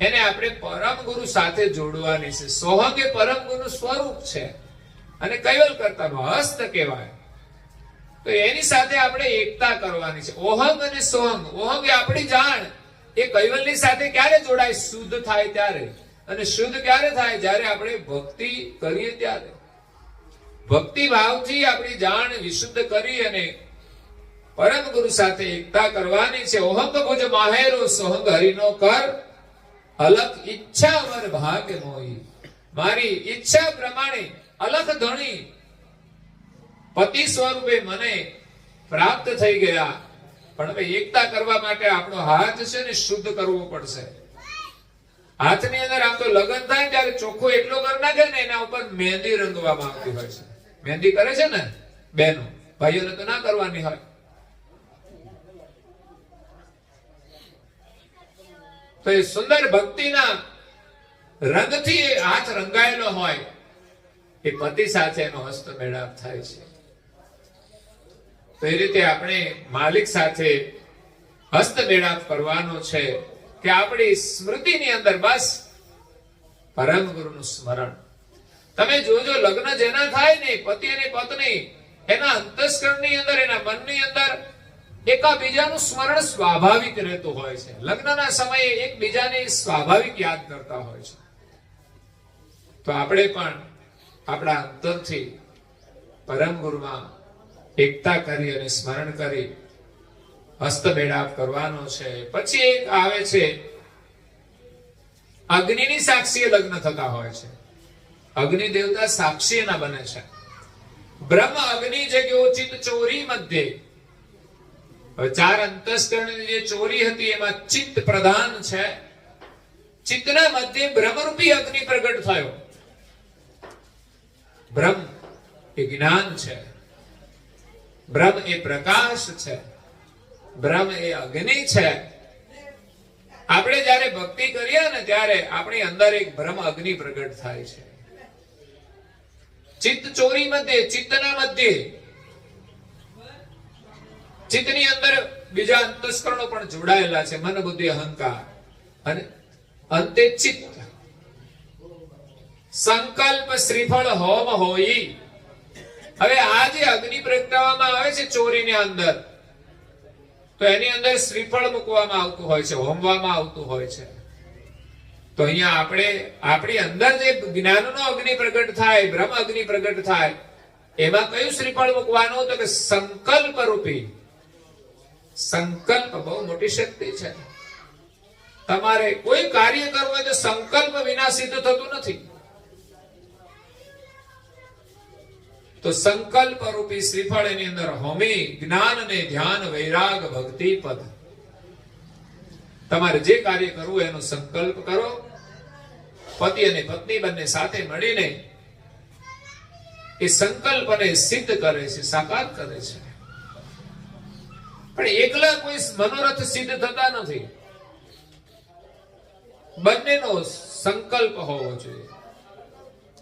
એને આપણે પરમ ગુરુ સાથે જોડવાની છે. સોહંગ એ પરમ ગુરુનું સ્વરૂપ છે અને કૈવલ કર્તાનો હસ્ત કહેવાય. તો એની સાથે આપણે એકતા કરવાની છે. ઓહંગ અને સોહંગ. ઓહંગ એ આપણી જાણ એ કૈવલની સાથે ક્યારે જોડાય? શુદ્ધ થાય ત્યારે. અને શુદ્ધ ક્યારે થાય? જ્યારે આપણે ભક્તિ કરીએ ત્યારે. ભક્તિ ભાવથી આપણી જાણ વિશુદ્ધ કરી અને પરમ ગુરુ સાથે એકતા કરવાની છે. ઓહંગ ભુજ માહેરો સોહંગ હરિનો કર. અલખ ઈચ્છા અમર ભાગ્ય મોહી. મારી ઈચ્છા પ્રમાણે અલખ ધણી પતિ સ્વરૂપે મને પ્રાપ્ત થઈ ગયા. પણ હવે એકતા કરવા માટે આપણો હાથ છે ને શુદ્ધ કરવો પડશે. હાથની અંદર આમ તો લગ્ન થાય ત્યારે ચોખ્ખો એટલો કરી નાખે ને એના ઉપર મહેંદી રંગવામાં આવતી હોય છે. મહેંદી કરે છે ને બહેનો, ભાઈઓને તો ના કરવાની હોય. તો એ સુંદર ભક્તિના રંગથી હાથ રંગાયેલો હોય એ પતિ સાથે એનો હસ્ત મેળાપ થાય છે. તો એ રીતે આપણે માલિક સાથે હસ્ત મેળાપ કરવાનો છે કે આપણી સ્મૃતિની અંદર બસ પરમ ગુરુનું સ્મરણ. તમે જોજો લગ્ન જેના થાય ને પતિ અને પત્ની, એના અંતસ્કરણની અંદર, એના મનની અંદર એકાબીજાનું સ્મરણ સ્વાભાવિક રહેતું હોય છે. લગ્નના સમયે એકબીજાને સ્વાભાવિક યાદ કરતા હોય છે. તો આપણે પણ આપણા અંતરથી પરમ ગુરુમાં એકતા કરી અને સ્મરણ કરી હસ્તમેળાપ કરવાનો છે. પછી એક આવે છે અગ્નિની સાક્ષીએ લગ્ન થતા હોય છે. અગ્નિ દેવતા સાક્ષી ના બને છે. બ્રહ્મ અગ્નિ જગ્યો ચિત ચોરી મધ્યે. ચાર અંતસ્કરણની જે ચોરી હતી એમાં ચિત્ત પ્રધાન છે. ચિત્તના મધ્યે બ્રહ્મરૂપી અગ્નિ પ્રગટ થયો. બ્રહ્મ એ જ્ઞાન છે, બ્રહ્મ એ પ્રકાશ છે. બ્રહ્મ એ અગ્નિ છે. આપણે જ્યારે ભક્તિ કરીએ ને ત્યારે આપણી અંદર એક બ્રહ્મ અગ્નિ પ્રગટ થાય છે. ચિત્ત ચોરી મધ્યે, ચિત્તના મધ્યે, ચિત્તની અંદર બીજા અંતસ્કરણો પણ જોડાયેલા છે, મન બુદ્ધિ અહંકાર, અને અંતે ચિત્ત. સંકલ્પ શ્રીફળ હોમ હોઈ. હવે આ જે અગ્નિ પ્રગટાવવામાં આવે છે ચોરીની અંદર, તો એની અંદર શ્રીફળ મૂકવામાં આવતું હોય છે, હોમવામાં આવતું હોય છે. તો અહીંયા આપણે આપણી અંદર જે જ્ઞાનનો અગ્નિ પ્રગટ થાય, બ્રહ્મ અગ્નિ પ્રગટ થાય, એમાં કયું શ્રીફળ મૂકવાનું? તો કે સંકલ્પ રૂપી. સંકલ્પ બહુ મોટી શક્તિ છે. તમારે કોઈ કાર્ય કરવું હોય તો સંકલ્પ વિના સિદ્ધ થતું નથી. તો સંકલ્પ રૂપી શ્રીફળ એની અંદર હોમી જ્ઞાન ને ધ્યાન વૈરાગ ભક્તિ પદ. તમારે જે કાર્ય કરવું એનો સંકલ્પ કરો. પતિ અને પત્ની બંને સાથે મળીને એ સંકલ્પને સિદ્ધ કરે છે, સાકાર કરે છે. પણ એકલા કોઈ મનોરથ સિદ્ધ થતા નથી. બંનેનો સંકલ્પ હોવો જોઈએ.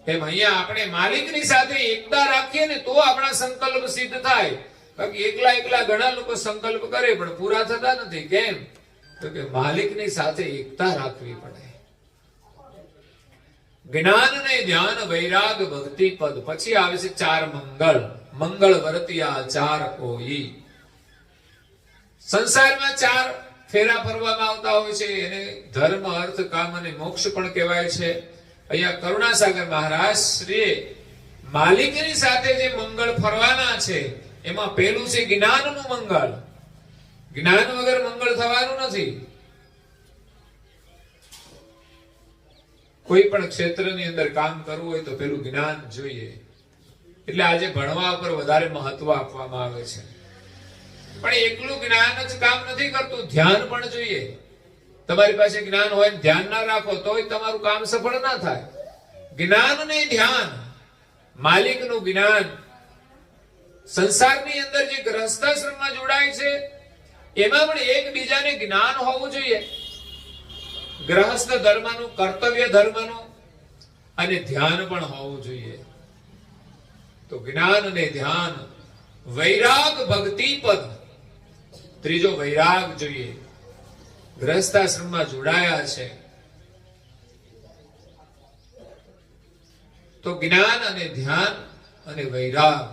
એમ અહીંયા આપણે માલિકની સાથે એકતા રાખીએ ને તો આપણા સંકલ્પ સિદ્ધ થાય. બાકી એકલા એકલા ઘણા લોકો સંકલ્પ કરે પણ પૂરા થતા નથી. કેમ? તો કે માલિકની સાથે એકતા રાખવી પડે. જ્ઞાન ને ધ્યાન વૈરાગ ભક્તિ પદ. પછી આવે છે ચાર મંગળ. મંગળ વર્તિયા ચાર કોઈ. સંસારમાં ચાર ફેરા ફરવામાં આવતા હોય છે. એને ધર્મ, અર્થ, કામ અને મોક્ષ પણ કહેવાય છે. અહીંયા કરુણાસાગર મહારાજ શ્રી માલિકની સાથે જે મંગળ ફરવાના છે એમાં પહેલું છે જ્ઞાનનું મંગળ. જ્ઞાન વગર મંગળ થવાનું નથી. કોઈ પણ ક્ષેત્રની અંદર કામ કરવું હોય તો પેલું જ્ઞાન જોઈએ. એટલે આજે ભણવા ઉપર વધારે મહત્વ આપવામાં આવે છે. પણ એકલું જ્ઞાન જ કામ નથી કરતું, ધ્યાન પણ જોઈએ. તમારી પાસે જ્ઞાન હોય ને ધ્યાન ના રાખો તોય તમારું કામ સફળ ના થાય. જ્ઞાન ને ધ્યાન, માલિકનું જ્ઞાન. સંસારની અંદર જે ગ્રહસ્થાશ્રમમાં જોડાય છે એમાં પણ એકબીજાને જ્ઞાન હોવું જોઈએ. ગ્રહસ્થ ધર્મનું, કર્તવ્ય ધર્મનું અને ધ્યાન પણ હોવું જોઈએ. તો જ્ઞાન અને ધ્યાન, વૈરાગ ભક્તિ પદ. ત્રીજો વૈરાગ જોઈએ. ગ્રહસ્થાશ્રમમાં જોડાયા છે તો જ્ઞાન અને ધ્યાન અને વૈરાગ.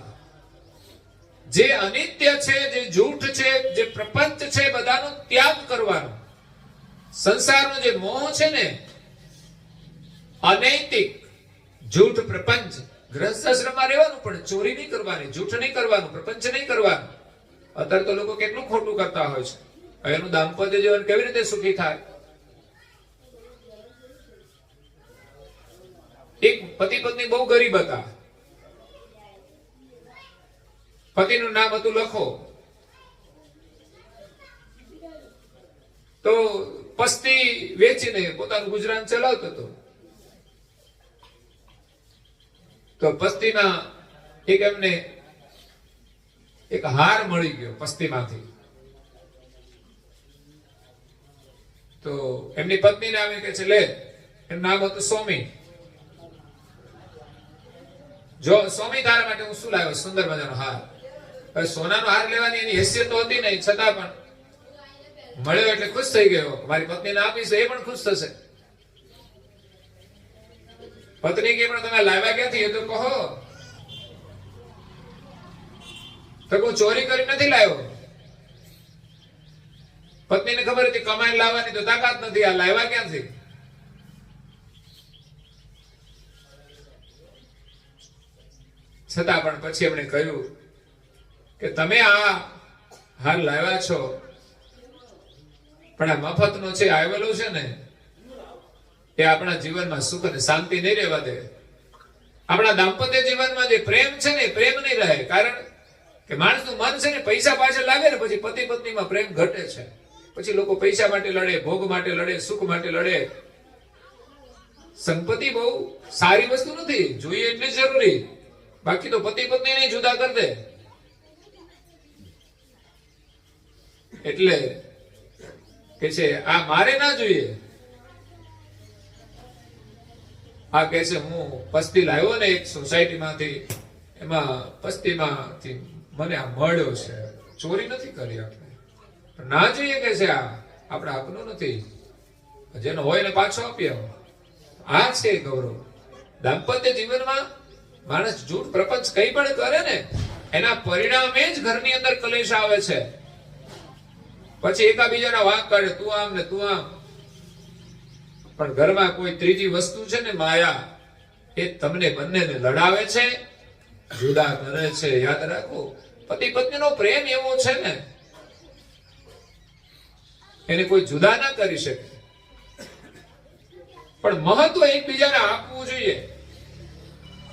જે અનિત્ય છે, જે જૂઠ છે, જે પ્રપંચ છે, બધાનો ત્યાગ કરવાનો. સંસારનો જે મોહ છે ને, અનૈતિક જૂઠ પ્રપંચ, ગ્રહસ્થાશ્રમમાં રહેવાનું પણ ચોરી નહીં કરવાની, જૂઠ નહીં કરવાનું, પ્રપંચ નહીં કરવાનું. અત્યારે તો લોકો કેટલું ખોટું કરતા હોય છે. એનું દાંપત્ય જીવન કેવી રીતે સુખી થાય? એક પતિ પત્ની બહુ ગરીબ હતા. પતિનું નામ હતું લખો. તો પસ્તી વેચીને પોતાનું ગુજરાન ચલાવતો હતો. તો પસ્તીમાં એમને એક હાર મળી ગયો પસ્તીમાંથી. તો એમની પત્નીને આવે કે છે લે, એનું નામ હતું સોમી. જો સોમી, તારા માટે હું શું લાવ્યો? સુંદર મજાનો હાર. હવે સોનાનો હાર લેવાની એની હેસિયત તો હતી નહીં, છતાં પણ મળ્યો એટલે ખુશ થઈ ગયો. મારી પત્નીને આપીશ એ પણ ખુશ થશે. પત્ની કે પણ તમે લાવ્યા ક્યાંથી? એ તો કહો. તો હું ચોરી કરી નથી લાવ્યો. પત્નીને ખબર હતી કમાઈને લાવવાની તો તાકાત નથી, આ લાવ્યા ક્યાંથી? છતાં પણ પછી એમણે કહ્યું કે તમે આ હાર લાવ્યા છો પણ આ મફતનો છે, આવેલો છે ને, એ આપણા જીવનમાં સુખ અને શાંતિ નહીં રહેવા દે. આપણા દાંપત્ય જીવનમાં જે પ્રેમ છે ને, પ્રેમ નહીં રહે. કારણ કે માણસનું મન છે ને પૈસા પાછળ લાગે ને પછી પતિ પત્નીમાં પ્રેમ ઘટે છે. પછી લોકો પૈસા માટે લડે, ભોગ માટે લડે, સુખ માટે લડે. સંપત્તિ બહુ સારી વસ્તુ નથી, જોઈએ એટલી જરૂરી. બાકી તો પતિ પત્ની ને જુદા કરી દે. એટલે કે છે આ મારે ના જોઈએ. આ કહે છે હું પસ્તી લાવ્યો ને એક સોસાયટીમાંથી, એમાં પસ્તીમાંથી મને આ મળ્યો છે, ચોરી નથી કરી આપણે. પણ ના જોઈએ કે છે આ આપણે આપનું નથી, જેનો હોય ને પાછો આપી આવો. આ છે ગૌરવ. દાંપત્ય જીવનમાં માણસ જૂઠ પ્રપંચ કઈ પણ કરે ને એના પરિણામે જ ઘરની અંદર કલેશ આવે છે. પછી એકાબીજાના વાંક કાઢે, તું આમ ને તું આમ. પણ ઘરમાં કોઈ ત્રીજી વસ્તુ છે ને, માયા, એ તમને બંનેને લડાવે છે, જુદા કરે છે. યાદ રાખો, પતિ પત્નીનો પ્રેમ એવો છે ને એને કોઈ જુદા ના કરી શકે. પણ મહત્વ એકબીજાને આપવું જોઈએ,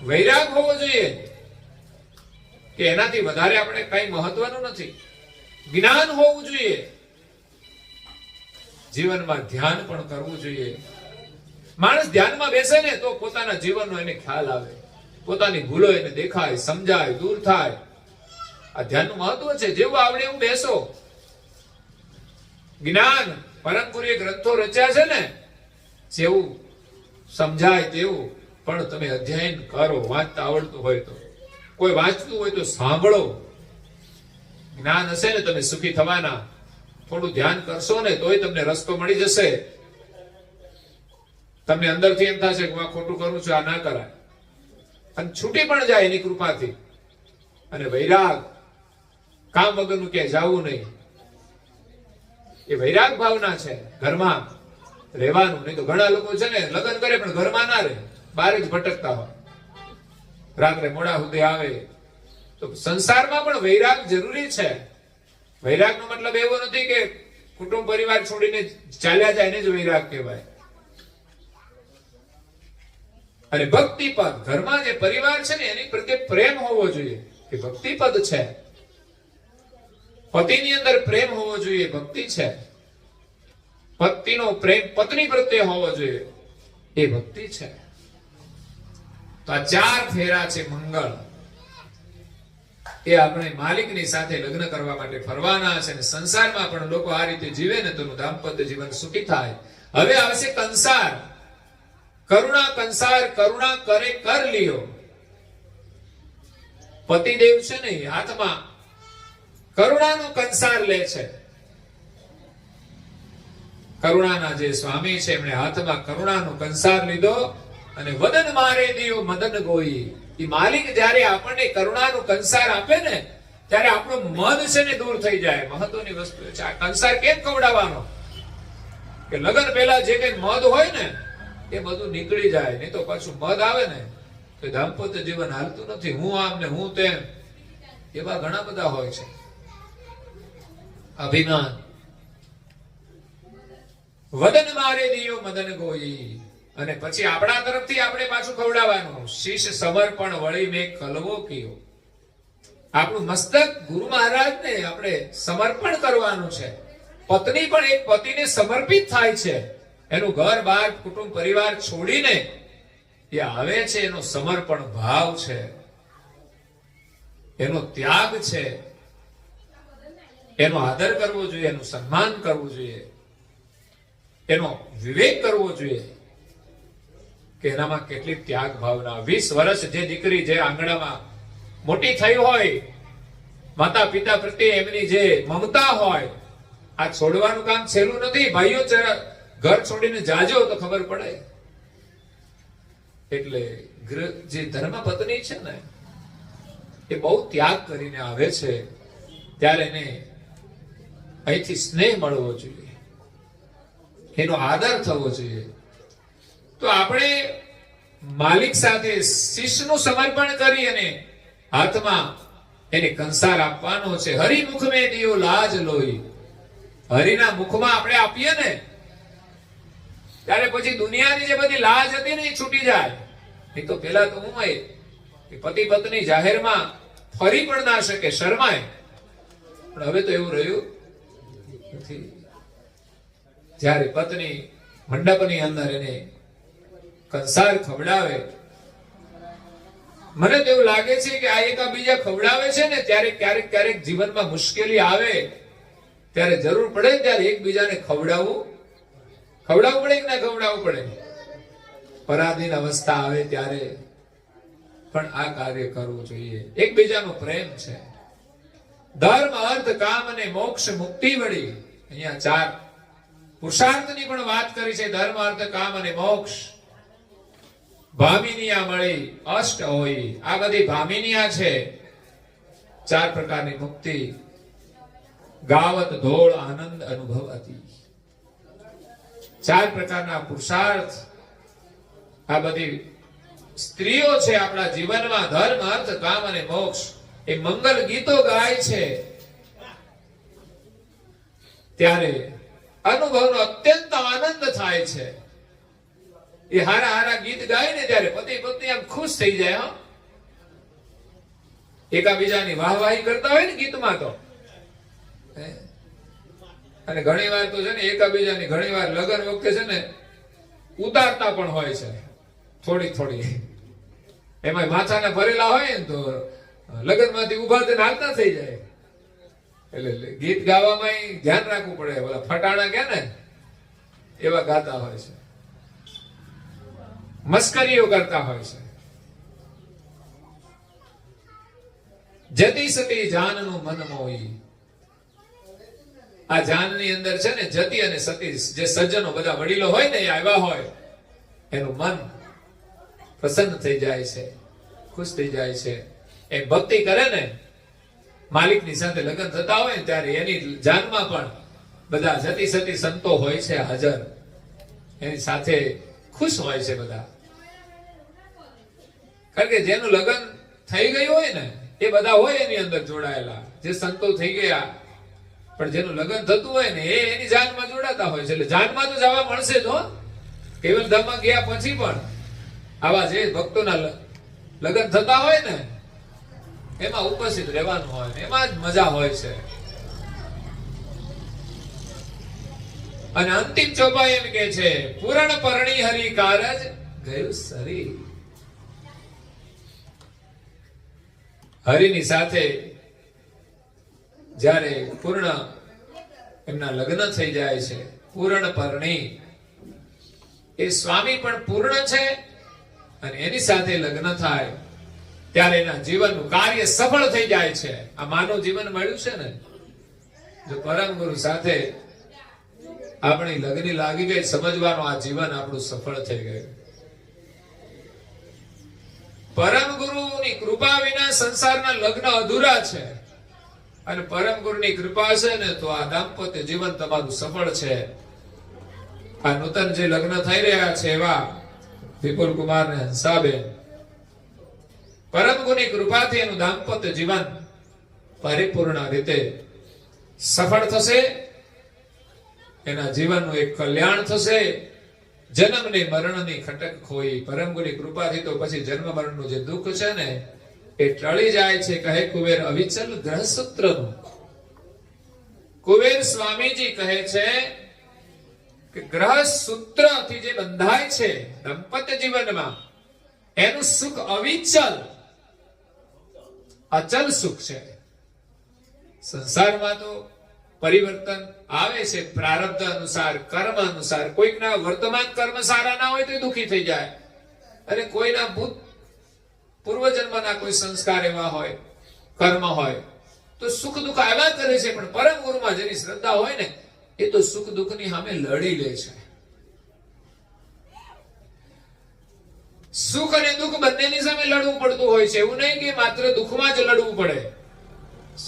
વૈરાગ હોવો જોઈએ કે એનાથી વધારે આપણે કઈ મહત્વનું નથી. જ્ઞાન હોવું જોઈએ, જીવનમાં ધ્યાન પણ કરવું જોઈએ. માણસ ધ્યાનમાં બેસે ને તો પોતાના જીવનનો એને ખ્યાલ આવે, પોતાની ભૂલો એને દેખાય, સમજાય, દૂર થાય. આ ધ્યાનનું મહત્વ છે. જેવું આવડે એવું બેસો. જ્ઞાન પરમ ગુરુએ ગ્રંથો રચ્યા છે ને, જેવું સમજાય તેવું. પણ તમે અધ્યયન કરો, વાંચતા આવડતું હોય તો. કોઈ વાંચતું હોય તો સાંભળો. જ્ઞાન હશે ને તમે સુખી થવાના. થોડું ધ્યાન કરશો ને તોય તમને રસ્તો મળી જશે. તમને અંદરથી એમ થશે કે હું આ ખોટું કરું છું, આ ના કરાય, અને છૂટી પણ જાય એની કૃપાથી. અને વૈરાગ, કામ વગરનું ક્યાંય જવું નહીં, એ વૈરાગ ભાવના છે. ઘરમાં રહેવાનું. નહીં તો ઘણા લોકો છે ને લગ્ન કરે પણ ઘરમાં ના રહે, બહાર જ ભટકતા હોય, રાત્રે મોડા સુધી આવે. તો સંસારમાં પણ વૈરાગ જરૂરી છે. વૈરાગનો મતલબ એવો નથી કે કુટુંબ પરિવાર છોડીને ચાલ્યા જાય એને જ વૈરાગ કહેવાય. અને ભક્તિપદ, ઘરમાં જે પરિવાર છે ને એની પ્રત્યે પ્રેમ હોવો જોઈએ, કે ભક્તિપદ છે. પતિની અંદર પ્રેમ હોવો જોઈએ, ભક્તિ છે. પતિનો પ્રેમ પત્ની પ્રત્યે હોવો જોઈએ, એ ભક્તિ છે. તો આ 4 ફેરા છે મંગળ. એ આપણે માલિકની સાથે લગ્ન કરવા માટે ફરવાના છે. અને સંસારમાં પણ લોકો આ રીતે જીવે ને તો દાંપત્ય જીવન સુખી થાય. હવે આવશે કંસાર. કરુણા કંસાર, કરુણા કરે કર લિયો. પતિદેવ છે ને હાથમાં કરુણાનો કંસાર લે છે. કરુણાના જે સ્વામી છે એમણે હાથમાં કરુણાનો કંસાર લીધો અને વદન મારે દિયો મદન ગોઈ. એ માલિક જ્યારે આપણને કરુણાનું કંસાર આપે ને ત્યારે આપણું મન છે ને દૂર થઈ જાય. મહત્વની વસ્તુ છે. આ કંસાર કેમ ખવડાવવાનો? કે લગ્ન પહેલા જે કઈ મદ હોય ને એ બધું નીકળી જાય. નહીં તો પાછું મદ આવે ને તો દાંપત્ય જીવન હાલતું નથી. હું આમ ને હું તેમ, એવા ઘણા બધા હોય છે. અભિમાન. વદન મારે દિયો મદન ગોઈ. અને પછી આપણા તરફથી આપણે પાછું ખવડાવવાનું. શીશ સમર્પણ વળી મેં કલવો કયો. આપણું મસ્તક ગુરુ મહારાજને આપણે સમર્પણ કરવાનું છે. પત્ની પણ એક પતિને સમર્પિત થાય છે. એનું ઘર બાર કુટુંબ પરિવાર છોડીને એ આવે છે. એનો સમર્પણ ભાવ છે, એનો ત્યાગ છે. એનો આદર કરવો જોઈએ, એનું સન્માન કરવું જોઈએ, એનો વિવેક કરવો જોઈએ કે એનામાં કેટલી ત્યાગ ભાવના. 20 વર્ષ જે દીકરી જે આંગણામાં મોટી થઈ હોય, માતા પિતા પ્રત્યે એમની જે મમતા હોય, આ છોડવાનું કામ સહેલું નથી. ભાઈઓ ઘર છોડીને જાજો તો ખબર પડે. એટલે જે ધર્મ પત્ની છે ને એ બહુ ત્યાગ કરીને આવે છે. ત્યારે એને અહીંથી સ્નેહ મળવો જોઈએ, એનો આદર થવો જોઈએ. તો આપણે માલિક સાથે શિષ્યનું સમર્પણ કરી અને હાથમાં એને કંસાર આપવાનો છે. હરિમુખ મેં દિયો લાજ લોહી. હરિના મુખમાં આપણે આપીએ ને ત્યારે પછી દુનિયાની જે બધી લાજ હતી ને એ છૂટી જાય. નહીં તો પેલા તો હું પતિ પત્ની જાહેરમાં ફરી પણ ના શકે, શરમાય. પણ હવે તો એવું રહ્યું નથી. જ્યારે પત્ની મંડપની અંદર એને કંસાર ખવડાવે, મને તો એવું લાગે છે કે આ એકાબીજા ખવડાવે છે ને ત્યારે ક્યારેક ક્યારેક જીવનમાં મુશ્કેલી આવે ત્યારે જરૂર પડે ત્યારે એકબીજાને ખવડાવવું પડે કે ના ખવડાવવું પડે? પરાધીન અવસ્થા આવે ત્યારે પણ આ કાર્ય કરવું જોઈએ. એકબીજાનો પ્રેમ છે. ધર્મ, અર્થ, કામ અને મોક્ષ, મુક્તિ વળી અહીંયા 4 પુરુષાર્થની પણ વાત કરી છે. ધર્મ, અર્થ, કામ અને મોક્ષ. ભામિનિયા મળી અષ્ટ હોય. આ બધી ભામિનિયા છે. 4 પ્રકારની મુક્તિ. ગાવત ધોળ આનંદ અનુભવતી. 4 પ્રકારના પુરુષાર્થ. આ બધી સ્ત્રીઓ છે આપણા જીવનમાં. ધર્મ, અર્થ, કામ અને મોક્ષ. એ મંગલ ગીતો ગાય છે ત્યારે અનુભવનો અત્યંત આનંદ થાય છે. એ હારા હારા ગીત ગાય ને ત્યારે પતિ પત્ની આમ ખુશ થઈ જાય. હા, એકાબીજાની વાહવાહી કરતા હોય ને ગીતમાં તો. અને ઘણી વાર તો છે ને એકાબીજાની ઘણી વાર લગ્ન વખતે છે ને ઉતારતા પણ હોય છે થોડી થોડી. એમાં માથાના ભરેલા હોય ને તો લગ્ન માંથી ઉભા થઈને હાલતા થઈ જાય. એટલે ગીત ગાવામાં ધ્યાન રાખવું પડે. ઓલા ફટાણા કે ને એવા ગાતા હોય છે, મસ્કરીઓ કરતા હોય છે. જતી સતી જાનનું મન મોહી. આ જાનની અંદર છે ને જતી અને સતી જે સજ્જનો બધા વડીલો હોય ને એ આવ્યા હોય, એનું મન પ્રસન્ન થઈ જાય છે, ખુશ થઈ જાય છે. એ ભક્તિ કરે ને માલિકની સાથે લગ્ન થતા હોય ને ત્યારે એની જાનમાં પણ બધા જતી સતી સંતો હોય છે હાજર. એની સાથે ખુશ હોય છે બધા. કારણ કે જેનું લગ્ન થઈ ગયું હોય ને એ બધા હોય એની અંદર જોડાયેલા. જે સંતો થઈ ગયા પણ જેનું લગ્ન થતું હોય ને એ એની જાનમાં જોડાતા હોય છે. એટલે જાનમાં તો જવા મળશે જ. કેવલ ધામમાં ગયા પછી પણ આવા જે ભક્તોના લગ્ન થતા હોય ને એમાં ઉપસ્થિત રહેવાનું હોય, એમાં જ મજા હોય છે. અને અંતિમ ચોપાઈ એમ કે છે પૂરણ પરણી હરિ કારજ ગયું સરી. હરિની સાથે જ્યારે પૂર્ણ એમના લગ્ન થઈ જાય છે, પૂર્ણ પરણી, એ સ્વામી પણ પૂર્ણ છે અને એની સાથે લગ્ન થાય ત્યારે એના જીવનનું કાર્ય સફળ થઈ જાય છે. આ માનવ જીવન મળ્યું છે ને, જો પરમ ગુરુ સાથે આપણી લગ્ન લાગી ગઈ સમજવાનું આ જીવન આપણું સફળ થઈ ગયું. પરમ ગુરુની કૃપા વિના સંસારના લગ્ન અધૂરા છે અને પરમ ગુરુની કૃપા છે ને તો આ દાંપત્ય જીવન તમારું સફળ છે. આ નૂતન જે લગ્ન થઈ રહ્યા છે એવા વિપુલ કુમાર ને હંસાબેન, પરમ ગુરુની કૃપાથી એનું દાંપત્ય જીવન પરિપૂર્ણ રીતે સફળ થશે. એના જીવનનું એક કલ્યાણ થશે. જન્મ ને મરણની ખટક ખોઈ. પરમ ગુરુની કૃપાથી તો પછી જન્મ મરણનું જે દુઃખ છે ને એ ટળી જાય છે. કહે કુબેર અવિચલ ગ્રહસૂત્રનું. કુબેર સ્વામીજી કહે છે કે ગ્રહસૂત્રથી જે બંધાય છે દાંપત્ય જીવનમાં એનું સુખ અવિચલ અચલ સુખ છે. સંસારમાં તો પરિવર્તન આવે છે પ્રારબ્ધ અનુસાર, કર્મ અનુસાર. કોઈકના વર્તમાન કર્મ સારા ના હોય તો દુઃખી થઈ જાય અને કોઈના ભૂત પૂર્વજન્મના કોઈ સંસ્કાર એવા હોય, કર્મ હોય તો સુખ દુઃખ આવ્યા કરે છે. પણ પરમ ગુરુમાં જેની શ્રદ્ધા હોય ને એ તો સુખ દુઃખની સામે લડી લે છે. સુખ અને દુઃખ બંનેની સામે લડવું પડતું હોય છે. એવું નહીં કે માત્ર દુઃખમાં જ લડવું પડે,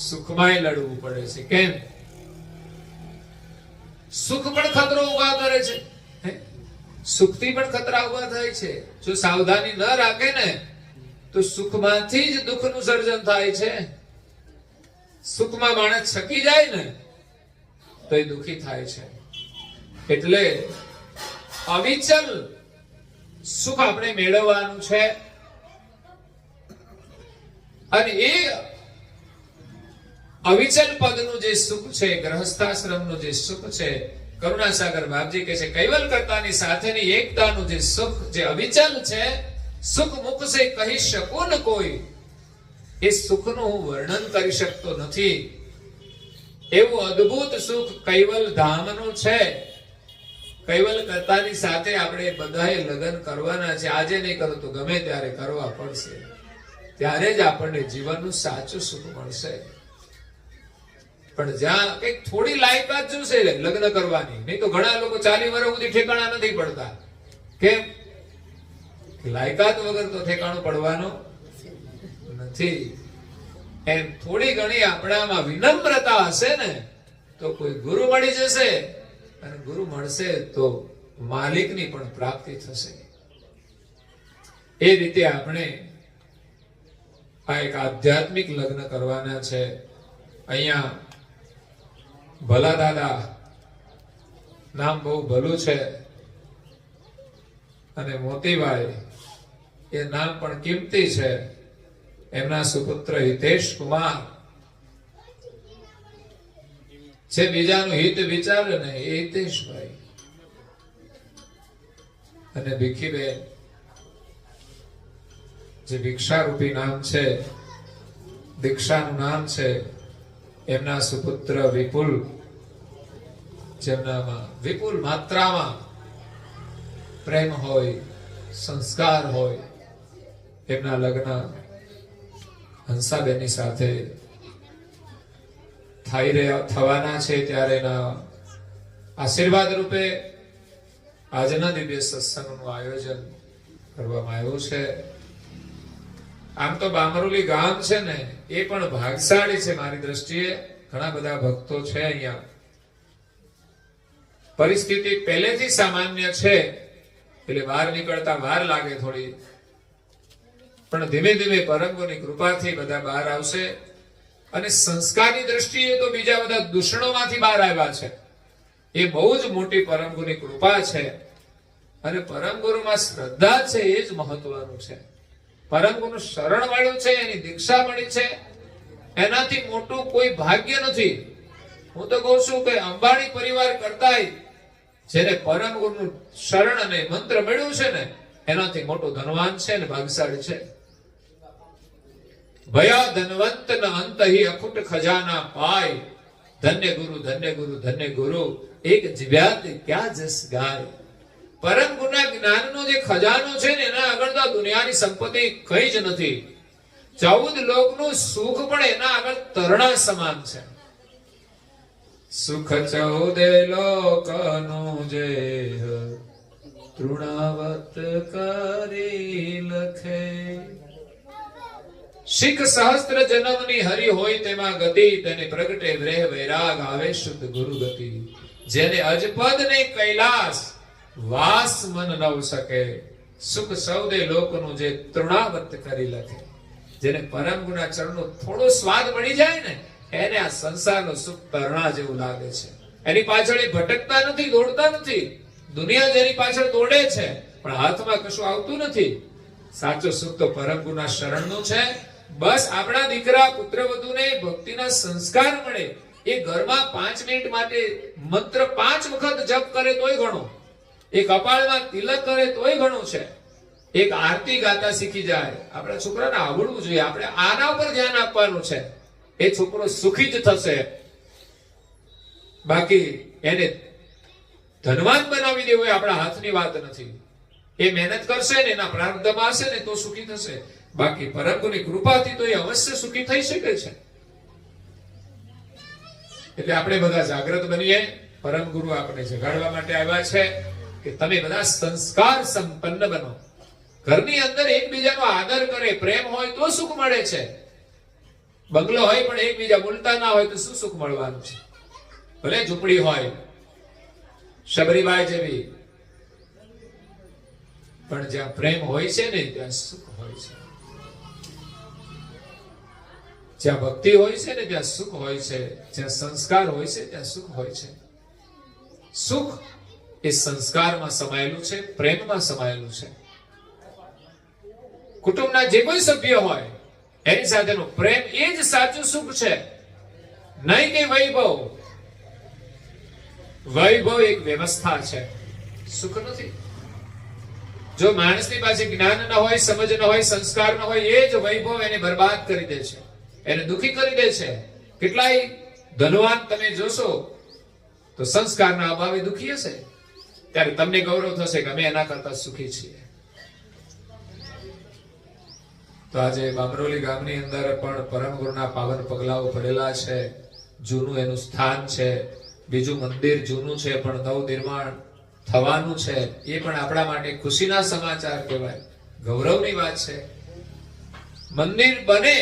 સુખમાંય લડવું પડે છે. કેમ? સુખ પણ ખતરો ઉભા કરે છે, સુખથી પણ ખતરા ઉભા થાય છે. જો સાવધાની ન રાખે ને તો સુખમાંથી જ દુઃખનું સર્જન થાય છે. સુખમાં માણસ છકી જાય ને તો એ દુઃખી થાય છે. એટલે અવિચલ સુખ આપણે મેળવવાનું છે અને એ અવિચલ પદનું જે સુખ છે, ગ્રહસ્થાશ્રમનું જે સુખ છે, કરુણાસાગર બાપજી કહે છે કૈવલ કરતાની સાથેની એકતાનું જે સુખ જે અવિચલ છે, સુખ મુખ સે કહી શકું ન કોઈ. એ સુખનું હું વર્ણન કરી શકતો નથી. એવું અદ્ભુત સુખ કૈવલ ધામનું છે. કૈવલ કરતાની સાથે આપણે બધાએ લગ્ન કરવાના છે. આજે નહીં કરો તો ગમે ત્યારે કરવા પડશે. ત્યારે જ આપણને જીવનનું સાચું સુખ મળશે. પણ જ્યાં કઈક થોડી લાયકાત જોશે લગ્ન કરવાની, નહીં તો ઘણા લોકો 40 વર્ષ સુધી ઠેકાણા નથી પડતા. કેમ? લાયકાત વગર તો ઠેકાણું પડવાનું નથી. એમ થોડી ઘણી આપણામાં વિનમ્રતા હશે ને તો કોઈ ગુરુ મળી જશે, અને ગુરુ મળશે તો માલિકની પણ પ્રાપ્તિ થશે. એ રીતે આપણે આ એક આધ્યાત્મિક લગ્ન કરવાના છે. અહીંયા ભલા દાદા નામ બહુ ભલું છે, અને મોતીભાઈ એ નામ પણ કિંમતી છે. એમના સુપુત્ર હિતેશ કુમાર છે. બીજાનું હિત વિચારે ને એ હિતેશભાઈ. અને ભીખીબેન જે ભિક્ષારૂપી નામ છે, દીક્ષાનું નામ છે, એમના સુપુત્ર વિપુલ, જેમનામાં વિપુલ માત્રામાં પ્રેમ હોય, સંસ્કાર હોય. એમના લગ્ન હંસાબેનની સાથે થવાના છે. ત્યારે એના આશીર્વાદ રૂપે આજના દિવ્ય સત્સંગનું આયોજન કરવામાં આવ્યું છે. આમ તો બામરોલી ગામ છે ને એ પણ ભાગશાળી છે મારી દ્રષ્ટિએ. ઘણા બધા ભક્તો છે અહીંયા. પરિસ્થિતિ પહેલેથી સામાન્ય છે એટલે બહાર નીકળતા વાર લાગે થોડી, પણ ધીમે ધીમે પરમગુરુની કૃપાથી બધા બહાર આવશે. અને સંસ્કારની દ્રષ્ટિએ તો બીજા બધા દૂષણોમાંથી બહાર આવ્યા છે. એ બહુ જ મોટી પરમગુરુની કૃપા છે. અને પરમગુરુમાં શ્રદ્ધા છે એ જ મહત્વનું છે. પરમગુરુનું શરણ મળ્યું છે, એની દીક્ષા મળી છે, એનાથી મોટું કોઈ ભાગ્ય નથી. હું તો કહું છું કે અંબાણી પરિવાર કરતાય જેને પરમગુરુનું શરણ અને મંત્ર મળ્યું છે ને એનાથી મોટો ધનવાન છે અને ભાગશાળી છે. ભયા ધનવંત ન અંતહિ અખુટ ખજાના પાય. ધન્ય ગુરુ ધન્ય ગુરુ ધન્ય ગુરુ, એક જીવ્યાત ક્યાં જસ ગાય. પરમ ગુરુના જ્ઞાનનો જે ખજાનો છે ને એના આગળ તો દુનિયાની સંપત્તિ કઈ જ નથી. 14 લોકનું સુખ પણ એના આગળ તરણા સમાન છે. સુખ 14 લોકનું જે તૃણાવત કરી લખે. શીખ સહસ્ત્ર જન્મની હરિ હોય તેમાં ગતિ, તેને પ્રગટે વ્રેહ વૈરાગ આવે શુદ્ધ ગુરુ ગતિ. જેને અજપદ ને કૈલાસ વાસ મન નવ શકે. સુખ 14 લોકનું જે તૃણાવત કરી લખે. જેને પરમ ગુરુના ચરણનો થોડો સ્વાદ મળી જાય ને એને આ સંસારનું સુખ તરણા જેવું લાગે છે. એની પાછળ એ ભટકતા નથી, દોડતા નથી. દુનિયા જેની પાછળ દોડે છે પણ હાથમાં કશું આવતું નથી. સાચો સુખ તો પરમ ગુરુના શરણનું છે. બસ આપણા દીકરા પુત્રવધુને ભક્તિના સંસ્કાર મળે. એ ઘરમાં 5 મિનિટ માટે મંત્ર 5 વખત જપ કરે તોય ઘણું. એ કપાળમાં તિલક કરે તોય ઘણું છે. એક આરતી ગાતા શીખી જાય. આપણા છોકરાને આવડવું જોઈએ. આપણે આના ઉપર ધ્યાન આપવાનું છે. એ છોકરો સુખી જ થશે. બાકી એને ધનવાન બનાવી દેવો એ આપણા હાથની વાત નથી. એ મહેનત કરશે ને એના પ્રારબ્ધમાં હશે ને તો સુખી થશે. બાકી પરમ ગુરુની કૃપાથી તો એ અવશ્ય સુખી થઈ શકે છે. એટલે આપણે બધા જાગૃત બનીએ. પરમ ગુરુ આપણે જગાડવા માટે આવ્યા છે કે તમે બધા સંસ્કાર સંપન્ન બનો. ઘરની અંદર એકબીજાનો આદર કરે, પ્રેમ હોય તો સુખ મળે છે. બંગલો હોય પણ એકબીજા બોલતા ના હોય તો શું સુખ મળવાનું છે? ભલે ઝૂંપડી હોય શબરીબાઈ જેવી, પણ જ્યાં પ્રેમ હોય છે ને ત્યાં સુખ હોય છે. જ્યાં ભક્તિ હોય છે ને ત્યાં સુખ હોય છે. જ્યાં સંસ્કાર હોય છે ત્યાં સુખ હોય છે. સુખ એ સંસ્કારમાં સમાયેલું છે, પ્રેમમાં સમાયેલું છે. કુટુંબના જે કોઈ સભ્ય હોય એની સાથેનો પ્રેમ એ જ સાચું સુખ છે, નહીં કે વૈભવ. વૈભવ એક વ્યવસ્થા છે, સુખ નથી. જો માણસની પાસે જ્ઞાન ન હોય, સમજ ન હોય, સંસ્કાર ન હોય, એ જ વૈભવ એને બરબાદ કરી દે છે, એને દુખી કરી દે છે. કેટલાય ધનવાન તમે જોશો તો સંસ્કારના અભાવે દુખી હશે, ત્યારે તમને ગૌરવ થશે કે અમે એના કરતા સુખી છીએ. તો આજે બામરોલી ગામની અંદર પણ પરમ ગુરુના પાવન પગલાઓ પડેલા છે. જૂનું એનું સ્થાન છે, બીજું મંદિર જૂનું છે પણ નવું નિર્માણ થવાનું છે. એ પણ આપણા માટે ખુશીના સમાચાર કહેવાય, ગૌરવની વાત છે. મંદિર બને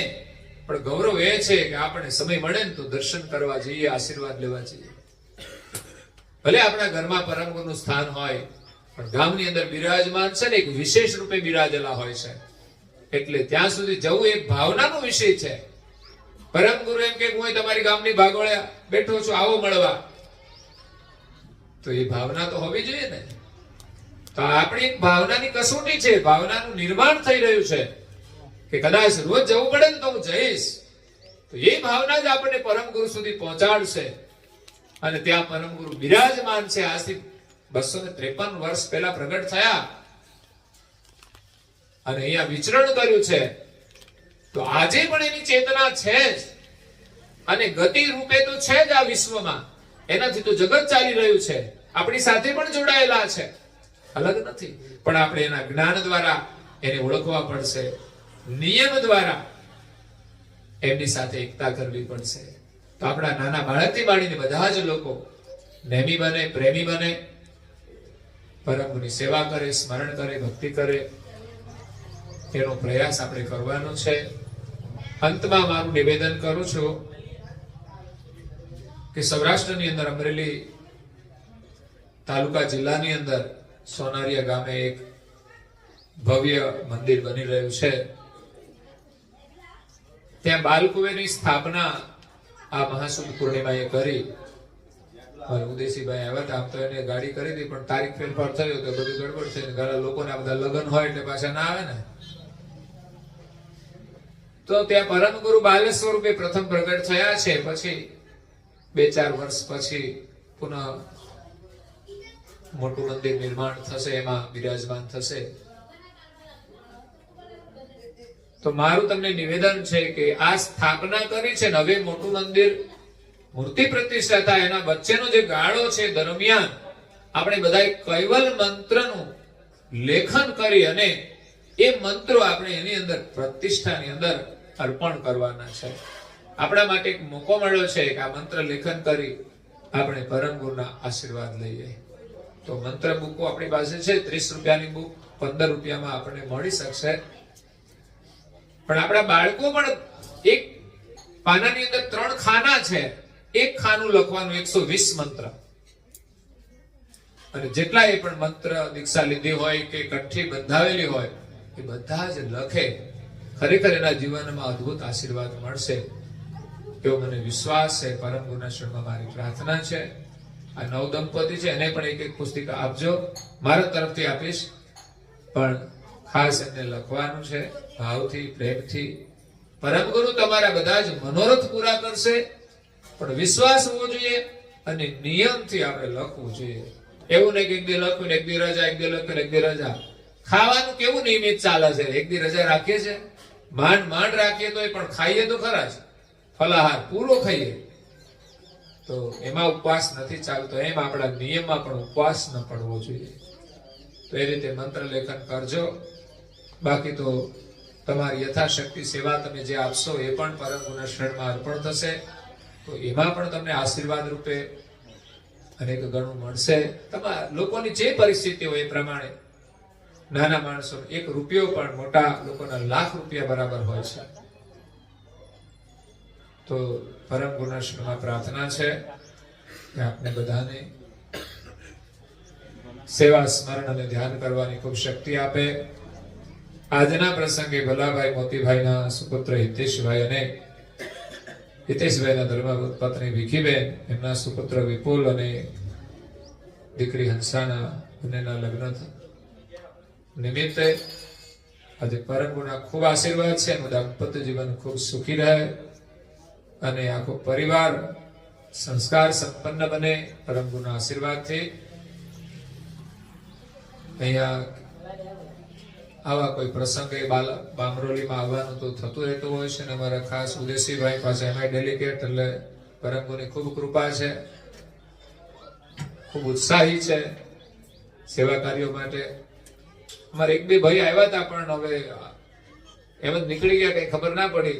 પણ ગૌરવ એ છે કે આપણે સમય મળે ને તો દર્શન કરવા જઈએ, આશીર્વાદ લેવા જઈએ. ભલે આપણા ઘરમાં પરમ ગુરુનું સ્થાન હોય પણ ગામની અંદર બિરાજમાન છે ને એક વિશેષ રૂપે બિરાજેલા હોય છે, એટલે ત્યાં સુધી જવું એક ભાવનાનો વિષય છે. પરમ ગુરુ એમ કે હું તમારી ગામની ભાગોળે બેઠો છું, આવો મળવા, તો એ ભાવના તો હોવી જોઈએ ને. તો આપણી એક ભાવનાની કસોટી છે, ભાવનાનું નિર્માણ થઈ રહ્યું છે કે કદાચ રોજ જવું પડે ને તો હું જઈશ. તો એ ભાવના જ આપણને પરમ ગુરુ સુધી પહોંચાડશે. અને ત્યાં પરમ ગુરુ બિરાજમાન છે. આજથી 253 વર્ષ પહેલા પ્રગટ થયા અને અહીંયા વિચરણ કર્યું છે. તો આજે પણ એની ચેતના છે જ, અને ગતિ રૂપે તો છે જ આ વિશ્વમાં. એનાથી તો જગત ચાલી રહ્યું છે, આપણી સાથે પણ જોડાયેલા છે, અલગ નથી. પણ આપણે એના જ્ઞાન દ્વારા એને ઓળખવા પડશે, નિયમ દ્વારા એમની સાથે એકતા કરવી પડશે. તો આપણા નાના બાળકથી માંડીને બધા જ લોકો નેમી બને, પ્રેમી બને, પરમની સેવા કરે, સ્મરણ કરે, ભક્તિ કરે, એનો પ્રયાસ આપણે કરવાનો છે. અંતમાં મારું નિવેદન કરું છું કે સૌરાષ્ટ્રની અંદર અમરેલી તાલુકા જિલ્લાની અંદર સોનારીયા ગામે એક ભવ્ય મંદિર બની રહ્યું છે. ત્યાં બાલકુંવરની સ્થાપના આ મહાસુદ પૂર્ણિમાએ કરી. ઉદેશીભાઈ આવ્યા હતા, આમ તો એને ગાડી કરી હતી પણ તારીખ ફેરફાર થયો તો બધું ગડબડ થઈને ઘણા લોકોના બધા લગ્ન હોય એટલે પાછા ના આવે ને. તો ત્યાં પરમ ગુરુ બાલ સ્વરૂપે પ્રથમ પ્રગટ થયા છે. પછી 2-4 વર્ષ પછી પુનઃ મોટું મંદિર નિર્માણ થશે, એમાં બિરાજમાન થશે. તો મારું તમને નિવેદન છે કે આ સ્થાપના કરી છે ને હવે મોટું મંદિર મૂર્તિ પ્રતિષ્ઠા થાય એના વચ્ચેનો જે ગાળો છે દરમિયાન આપણે બધા કૈવલ મંત્રનું લેખન કરી અને એ મંત્રો આપણે એની અંદર પ્રતિષ્ઠાની અંદર અર્પણ કરવાના છે. આપણા માટે એક મોકો મળ્યો છે કે આ મંત્ર લેખન કરી આપણે પરમ ગુરુના આશીર્વાદ લઈએ. તો મંત્ર બુકો આપણી પાસે છે, 30 રૂપિયાની બુક 15 રૂપિયામાં આપણને મળી શકશે. પણ આપણા બાળકો પણ એક પાનાની અંદર 3 ખાના છે, એક ખાનું લખવાનું 120 મંત્ર, અને જેટલા એ પણ મંત્ર દીક્ષા લીધી હોય કે કંઠી બંધાવેલી હોય એ બધા જ લખે. ખરેખર એના જીવનમાં અદ્ભુત આશીર્વાદ મળશે એવો મને વિશ્વાસ છે. પરમ ગુરુના શરણમાં મારી પ્રાર્થના છે. આ નવ દંપતી છે એને પણ એક પુસ્તિકા આપજો, મારા તરફથી આપીશ, પણ ખાસ એમને લખવાનું છે ભાવથી, પ્રેમથી. પરમ ગુરુ તમારા બધા જ મનોરથ પૂરા કરશે, પણ વિશ્વાસ હોવો જોઈએ અને નિયમથી આપણે લખવું જોઈએ. એવું નહીં કે એક દી લખ્યું ને એક દી રજા, એક દી લખ્યું ને એક દી રજા. ખાવાનું કેવું નિયમિત ચાલે છે, એક દી રજા રાખીએ છે, માંડ રાખીએ તો પણ ખાઈએ તો ખરા જ, ફલાહાર પૂરો ખાઈએ તો એમાં ઉપવાસ નથી ચાલતો. એમ આપણા નિયમમાં પણ ઉપવાસ ન પડવો જોઈએ. તો એ રીતે મંત્ર લેખન કરજો. બાકી તો તમારી યથાશક્તિ સેવા તમે જે આપશો એ પણ પરમ ગુરુના શરણમાં અર્પણ થશે. તો એમાં પણ તમને આશીર્વાદ રૂપે અનેક ગણું મળશે. તમારા લોકોની જે પરિસ્થિતિ હોય એ પ્રમાણે નાના માણસો 1 રૂપિયો પણ મોટા લોકોના લાખ રૂપિયા બરાબર હોય છે. તો પરમ ગુરુના શરણમાં પ્રાર્થના છે કે આપને બધાને સેવા, સ્મરણ અને ધ્યાન કરવાની ખૂબ શક્તિ આપે. આજના પ્રસંગે ભલાભાઈ મોતીભાઈના સુપુત્ર હિતેશભાઈ અને હિતેશભાઈના ધર્મપત્ની વિકીબેન, એમના સુપુત્ર વિપુલ અને દીકરી હંસાના બંનેના લગ્ન નિમિત્તે આજે પરમ ગુરુના ખૂબ આશીર્વાદ છે. એનું દાંપત્ય જીવન ખૂબ સુખી રહે અને આખો પરિવાર સંસ્કાર સંપન્ન બને પરમ ગુરુના આશીર્વાદથી. અહીંયા આવા કોઈ પ્રસંગે બામરોલીમાં આવવાનું તો થતું રહેતું હોય છે ને અમારા ખાસ ઉદેશીભાઈ પાસે એમાં ડેલિગેટ, એટલે પરમ ગુરુની ખૂબ કૃપા છે, ખૂબ ઉત્સાહી છે સેવા કાર્યો માટે. અમારે એક બે ભાઈ આવ્યા હતા પણ હવે એમ જ નીકળી ગયા, કઈ ખબર ના પડી.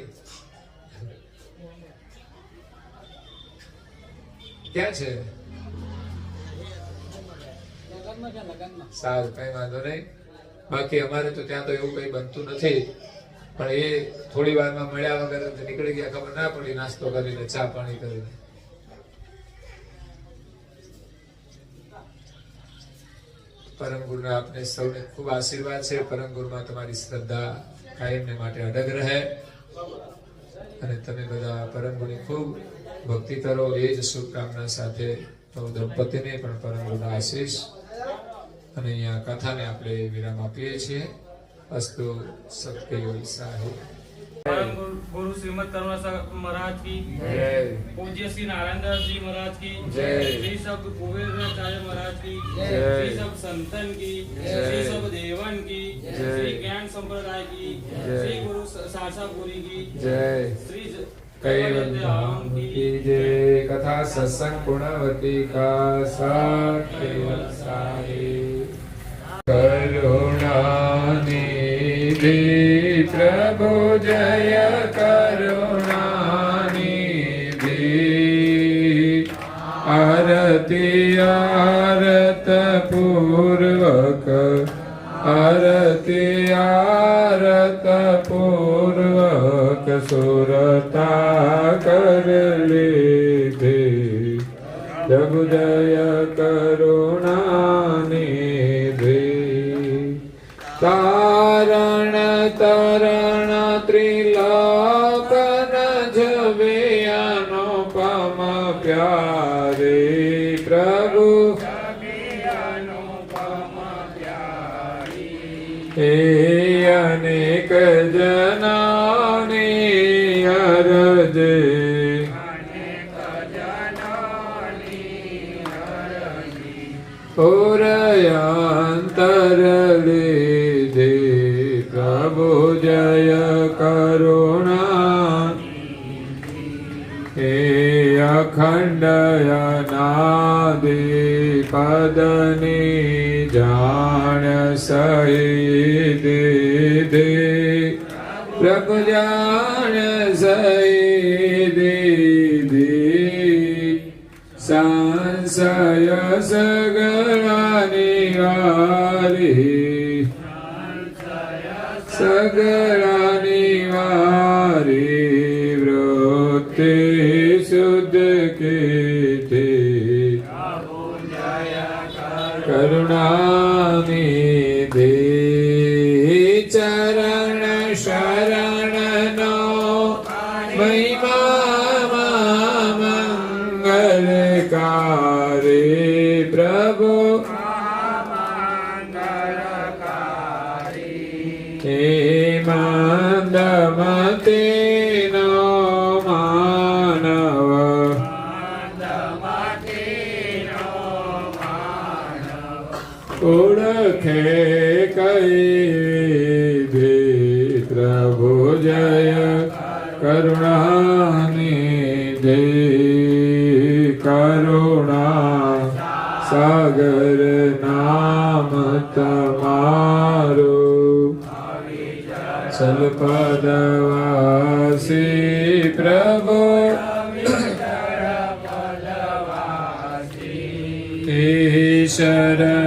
ક્યાં છે? સારું, કઈ વાંધો નહીં. બાકી અમારે તો ત્યાં તો એવું કઈ બનતું નથી, પણ એ થોડી વારમાં મળ્યા વગર નીકળી ગયા, ખબર ના પડી. નાસ્તો કરીને, ચા પાણી કરીને. પરમ ગુરુના આપને સૌને ખૂબ આશીર્વાદ છે. પરમ ગુરુમાં તમારી શ્રદ્ધા કાયમને માટે અડગ રહે અને તમે બધા પરમ ગુરુની ખૂબ ભક્તિ કરો, એ જ શુભકામના સાથે દંપતીને પણ પરમ ગુરુના આશીષ. અને અહીંયા કથાને આપણે વિરામ આપીએ છીએ. અસ્તુ સત્ય સાહેબ. परम गुरु श्रीमद करुणा महाराज की जय. पूज्य श्री नारायण दास जी महाराज की जय. श्री सब कुबेराचार्य महाराज की जय. श्री सब संतन की जय. श्री सब देवन की जय. श्री ज्ञान संप्रदाय की जय. श्री गुरु सासापुरी की जय. श्री कैवल्य धाम की जय. कथा सत्संग गुणवती का साक्षी करुणानिधि प्रभु जय करुणानिधि. आरती आरत पूर्वक आरती आरत पूर्वक सुरता कर लीधे. प्रभु जय करुणानिधि. तारण तरण त्रिलोकन जवे अनुपम प्यारे. प्रभु हे अनेक जनाने अरजे. पुरयांतर लीधे. प्रभु जय करुणा. हे अखंड अनादि पदनी जान सही दे. प्रभु जान सही दे. संशय सगळानी वारी. सगळानी वारी. वृत्ति शुद्ध कीते. करुणानिधि. चरण शरण नो महिमा मंगलकारी. प्रभु हे मंदमते नो मानव. ओळखे कैदे. प्रभु जय करुणानिधि. करुणा सागर नाम तमारो. सलपदवासी प्रभु ईश्वर